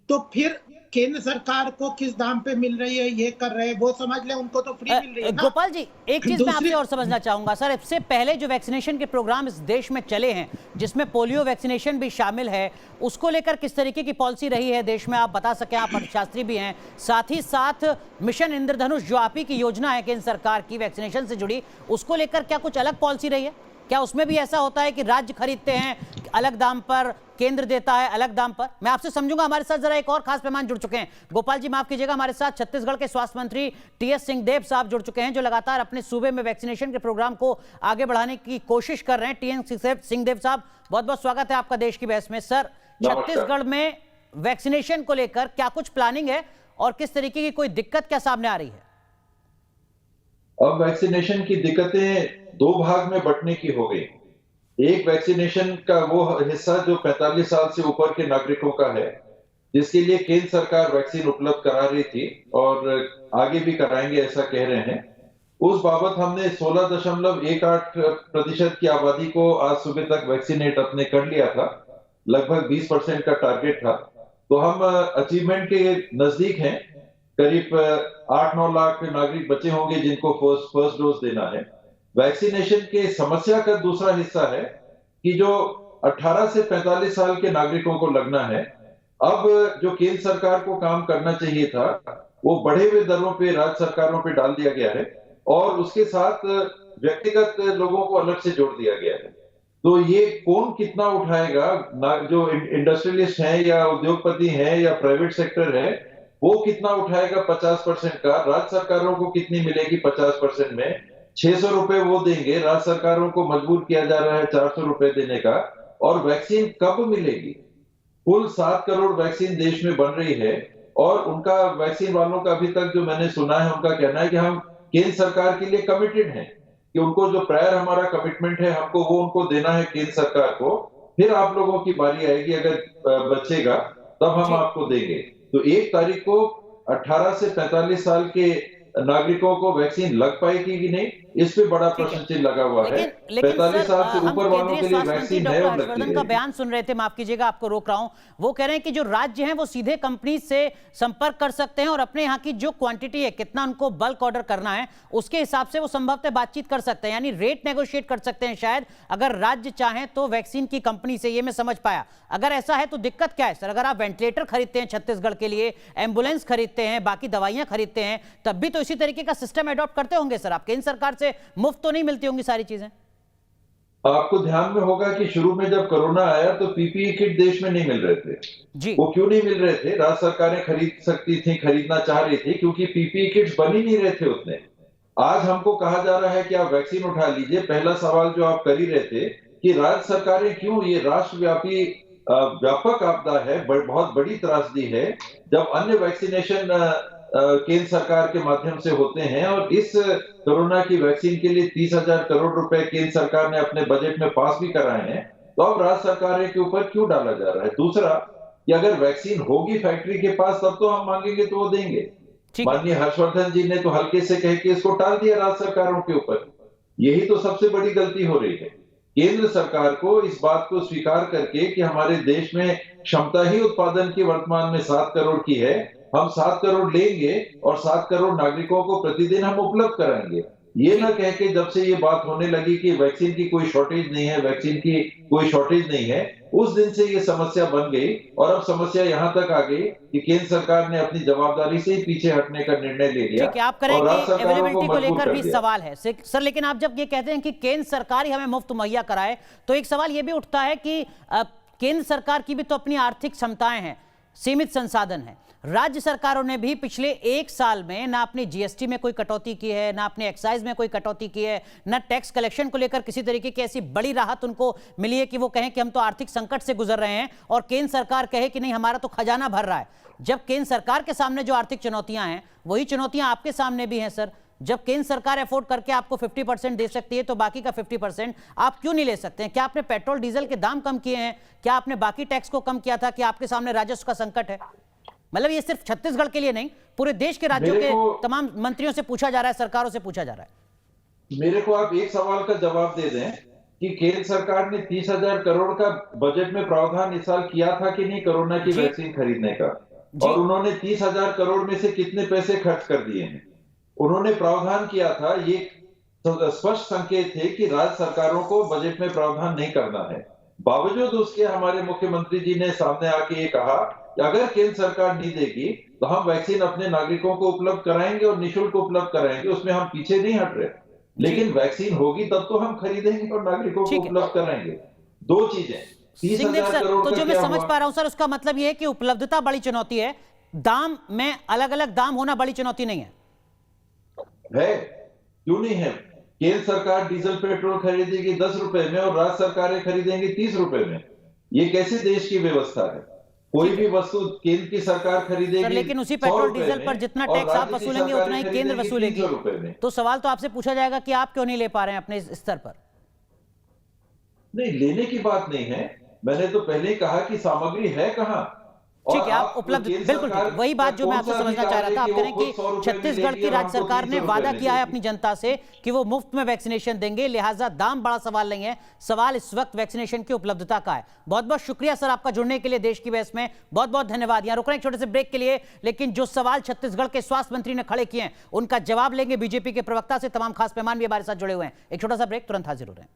तो फिर केंद्र सरकार को किस दाम पे मिल रही है, ये कर रहे हैं, वो समझ ले, उनको तो फ्री मिल रही है ना। गोपाल जी, एक चीज मैं आपसे और समझना चाहूंगा सर, इससे पहले जो वैक्सीनेशन के प्रोग्राम इस देश में चले हैं जिसमें पोलियो वैक्सीनेशन भी शामिल है, उसको लेकर किस तरीके की पॉलिसी रही है देश में, आप बता सकें? आप अर्थशास्त्री भी हैं, साथ ही साथ मिशन इंद्रधनुष जो आप ही की योजना है केंद्र सरकार की वैक्सीनेशन से जुड़ी, उसको लेकर क्या कुछ अलग पॉलिसी रही है? क्या उसमें भी ऐसा होता है कि राज्य खरीदते हैं अलग दाम पर, केंद्र देता है अलग दाम पर? मैं आपसे समझूंगा। हमारे साथ जरा एक और खास मेहमान जुड़ चुके हैं। गोपाल जी माफ कीजिएगा, हमारे साथ छत्तीसगढ़ के स्वास्थ्य मंत्री टीएस सिंहदेव साहब जुड़ चुके हैं, जो लगातार अपने सूबे में वैक्सीनेशन के प्रोग्राम को आगे बढ़ाने की कोशिश कर रहे हैं। टीएस सिंहदेव साहब, बहुत बहुत स्वागत है आपका देश की बहस में। सर, छत्तीसगढ़ में वैक्सीनेशन को लेकर क्या कुछ प्लानिंग है और किस तरीके की कोई दिक्कत क्या सामने आ रही है? अब वैक्सीनेशन की दिक्कतें दो भाग में बंटने की हो गई। एक वैक्सीनेशन का वो हिस्सा जो 45 साल से ऊपर के नागरिकों का है, जिसके लिए केंद्र सरकार वैक्सीन उपलब्ध करा रही थी और आगे भी कराएंगे ऐसा कह रहे हैं। उस बाबत हमने 16.18% की आबादी को आज सुबह तक वैक्सीनेट अपने कर लिया था। लगभग 20% का टारगेट था, तो हम अचीवमेंट के नजदीक हैं। करीब 8-9 लाख नागरिक बचे होंगे जिनको फर्स्ट डोज देना है। वैक्सीनेशन के समस्या का दूसरा हिस्सा है कि जो 18 से 45 साल के नागरिकों को लगना है। अब जो केंद्र सरकार को काम करना चाहिए था वो बढ़े हुए दरों पे राज्य सरकारों पे डाल दिया गया है और उसके साथ व्यक्तिगत लोगों को अलग से जोड़ दिया गया है। तो ये कौन कितना उठाएगा, जो इंडस्ट्रियलिस्ट हैं या उद्योगपति हैं या प्राइवेट सेक्टर है, वो कितना उठाएगा 50% का, राज्य सरकारों को कितनी मिलेगी 50% में, 600 रुपए वो देंगे, राज्य सरकारों को मजबूर किया जा रहा है 400 रुपए देने का, और वैक्सीन कब मिलेगी? कुल 7 करोड़ वैक्सीन देश में बन रही है और उनका वैक्सीन वालों का अभी तक जो मैंने सुना है उनका कहना है कि हम केंद्र सरकार के लिए कमिटेड हैं, कि उनको जो प्रायर हमारा कमिटमेंट है हमको वो उनको देना है केंद्र सरकार को। फिर आप लोगों की बारी आएगी, अगर बचेगा तब हम आपको देंगे। तो 1 तारीख को 18 से 45 साल के नागरिकों को वैक्सीन लग पाएगी कि नहीं, इस पे बड़ा प्रश्न चिन्ह लगा हुआ है। 45 साल से ऊपर वालों के लिए वैक्सीन है और लगती है। का बयान सुन रहे थे, माफ कीजिएगा आपको रोक रहा हूं। वो कह रहे हैं कि जो राज्य हैं वो सीधे कंपनी से संपर्क कर सकते हैं और अपने यहाँ की जो क्वांटिटी है, कितना उनको बल्क ऑर्डर करना है, उसके हिसाब से वो संभवतः बातचीत कर सकते हैं, यानी रेट नेगोशिएट कर सकते हैं शायद, अगर राज्य चाहें तो वैक्सीन की कंपनी से। ये मैं समझ पाया। अगर ऐसा है तो दिक्कत क्या है सर? अगर आप वेंटिलेटर खरीदते हैं छत्तीसगढ़ के लिए, एम्बुलेंस खरीदते हैं, बाकी दवाइयां खरीदते हैं, तब भी तो इसी तरीके का सिस्टम एडॉप्ट करते होंगे सर आप। केंद्र सरकार से मुफ्त तो नहीं मिलती होंगी सारी चीजें? आपको ध्यान में होगा कि शुरू में जब कोरोना आया तो पीपीई किट देश में नहीं मिल रहे थे जी। वो क्यों नहीं मिल रहे थे? राज्य सरकारें खरीद सकती थी, खरीदना चाह रही थी, क्योंकि पीपीई किट्स बन ही नहीं रहे थे उतने। आज हमको कहा जा रहा है कि आप वैक्सीन उठा लीजिए। पहला सवाल जो आप कर ही रहे थे कि राज्य सरकारें क्यों, ये राष्ट्रव्यापी व्यापक आपदा है, बहुत बड़ी त्रासदी है जब अन्य वैक्सीनेशन केंद्र सरकार के माध्यम से होते हैं, और इस कोरोना की वैक्सीन के लिए 30,000 करोड़ रुपए केंद्र सरकार ने अपने बजट में पास भी कराए हैं, तो अब राज्य सरकारों के ऊपर क्यों डाला जा रहा है? दूसरा कि अगर वैक्सीन होगी फैक्ट्री के पास तब तो हम मांगेंगे तो वो देंगे। माननीय हर्षवर्धन जी ने तो हल्के से कह के इसको टाल दिया राज्य सरकारों के ऊपर। यही तो सबसे बड़ी गलती हो रही है। केंद्र सरकार को इस बात को स्वीकार करके कि हमारे देश में क्षमता ही उत्पादन की वर्तमान में 7 करोड़ की है, हम 7 करोड़ लेंगे और 7 करोड़ नागरिकों को प्रतिदिन हम उपलब्ध कराएंगे। ये ना कह के जब से ये बात होने लगी कि वैक्सीन की कोई शॉर्टेज नहीं है, वैक्सीन की कोई शॉर्टेज नहीं है, उस दिन से ये समस्या बन गई और अब समस्या यहाँ तक आ गई कि केंद्र सरकार ने अपनी जवाबदारी से ही पीछे हटने का निर्णय ले लिया। ठीक है, आप करेंगे अवेलेबिलिटी को लेकर भी सवाल है सर, लेकिन आप जब ये कहते हैं कि केंद्र सरकार ही हमें मुफ्त मुहैया कराए, तो एक सवाल ये भी उठता है कि केंद्र सरकार की भी तो अपनी आर्थिक क्षमताएं हैं, सीमित संसाधन है। राज्य सरकारों ने भी पिछले 1 साल में ना अपनी जीएसटी में कोई कटौती की है, ना अपने एक्साइज में कोई कटौती की है, ना टैक्स कलेक्शन को लेकर किसी तरीके की ऐसी बड़ी राहत उनको मिली है कि वो कहें कि हम तो आर्थिक संकट से गुजर रहे हैं, और केंद्र सरकार कहे कि नहीं हमारा तो खजाना भर रहा है। जब केंद्र सरकार के सामने जो आर्थिक चुनौतियां हैं वही चुनौतियां आपके सामने भी हैं सर। जब केंद्र सरकार अफोर्ड करके आपको 50% दे सकती है तो बाकी का 50% आप क्यों नहीं ले सकते हैं? क्या आपने पेट्रोल डीजल के दाम कम किए हैं? क्या आपने बाकी टैक्स को कम किया था कि आपके सामने राजस्व का संकट है? मतलब ये सिर्फ छत्तीसगढ़ के लिए नहीं, पूरे देश के राज्यों के तमाम मंत्रियों से पूछा जा रहा है, सरकारों से पूछा जा रहा है। मेरे को आप एक सवाल का जवाब दे दें कि केंद्र सरकार ने 30,000 करोड़ का बजट में प्रावधान इस साल किया था कि नहीं कोरोना की वैक्सीन खरीदने का, और उन्होंने 30,000 करोड़ में से कितने पैसे खर्च कर दिए हैं? उन्होंने प्रावधान किया था, ये स्पष्ट संकेत थे कि राज्य सरकारों को बजट में प्रावधान नहीं करना है। बावजूद उसके हमारे मुख्यमंत्री जी ने सामने आके ये कहा कि अगर केंद्र सरकार नहीं देगी तो हम वैक्सीन अपने नागरिकों को उपलब्ध कराएंगे और निःशुल्क उपलब्ध कराएंगे, उसमें हम पीछे नहीं हट रहे। लेकिन वैक्सीन होगी तब तो हम खरीदेंगे और नागरिकों को उपलब्ध कराएंगे। दो चीजें। 30,000 करोड़ तो का जो मैं क्या समझ हुआ? पा रहा हूं सर, उसका मतलब यह है कि उपलब्धता बड़ी चुनौती है, दाम में अलग अलग दाम होना बड़ी चुनौती नहीं है। क्यों नहीं है? केंद्र सरकार डीजल पेट्रोल खरीदेगी 10 रुपए में और राज्य सरकारें खरीदेंगी 30 रुपए में। ये कैसे देश की व्यवस्था है? कोई भी वस्तु केंद्र की सरकार खरीदेगी सर, लेकिन उसी पेट्रोल डीजल पर जितना टैक्स आप वसूलेंगे उतना ही केंद्र वसूलेगी। तो सवाल तो आपसे पूछा जाएगा कि आप क्यों नहीं ले पा रहे हैं अपने स्तर पर? नहीं, लेने की बात नहीं है। मैंने तो पहले ही कहा कि सामग्री है कहां। ठीक है, आप उपलब्ध, बिल्कुल ठीक, वही बात जो मैं आपसे समझना चाह रहा था। आप कह रहे हैं कि छत्तीसगढ़ की राज्य सरकार ने वादा किया है अपनी जनता से कि वो मुफ्त में वैक्सीनेशन देंगे, लिहाजा दाम बड़ा सवाल नहीं है, सवाल इस वक्त वैक्सीनेशन की उपलब्धता का है। बहुत बहुत शुक्रिया सर आपका जुड़ने के लिए देश की बहस में, बहुत बहुत धन्यवाद। यहाँ रुक रहे हैं एक छोटे से ब्रेक के लिए, लेकिन जो सवाल छत्तीसगढ़ के स्वास्थ्य मंत्री ने खड़े किए हैं उनका जवाब लेंगे बीजेपी के प्रवक्ता से। तमाम खास मेहमान भी हमारे साथ जुड़े हुए हैं। एक छोटा सा ब्रेक, तुरंत हाजिर हो रहे हैं।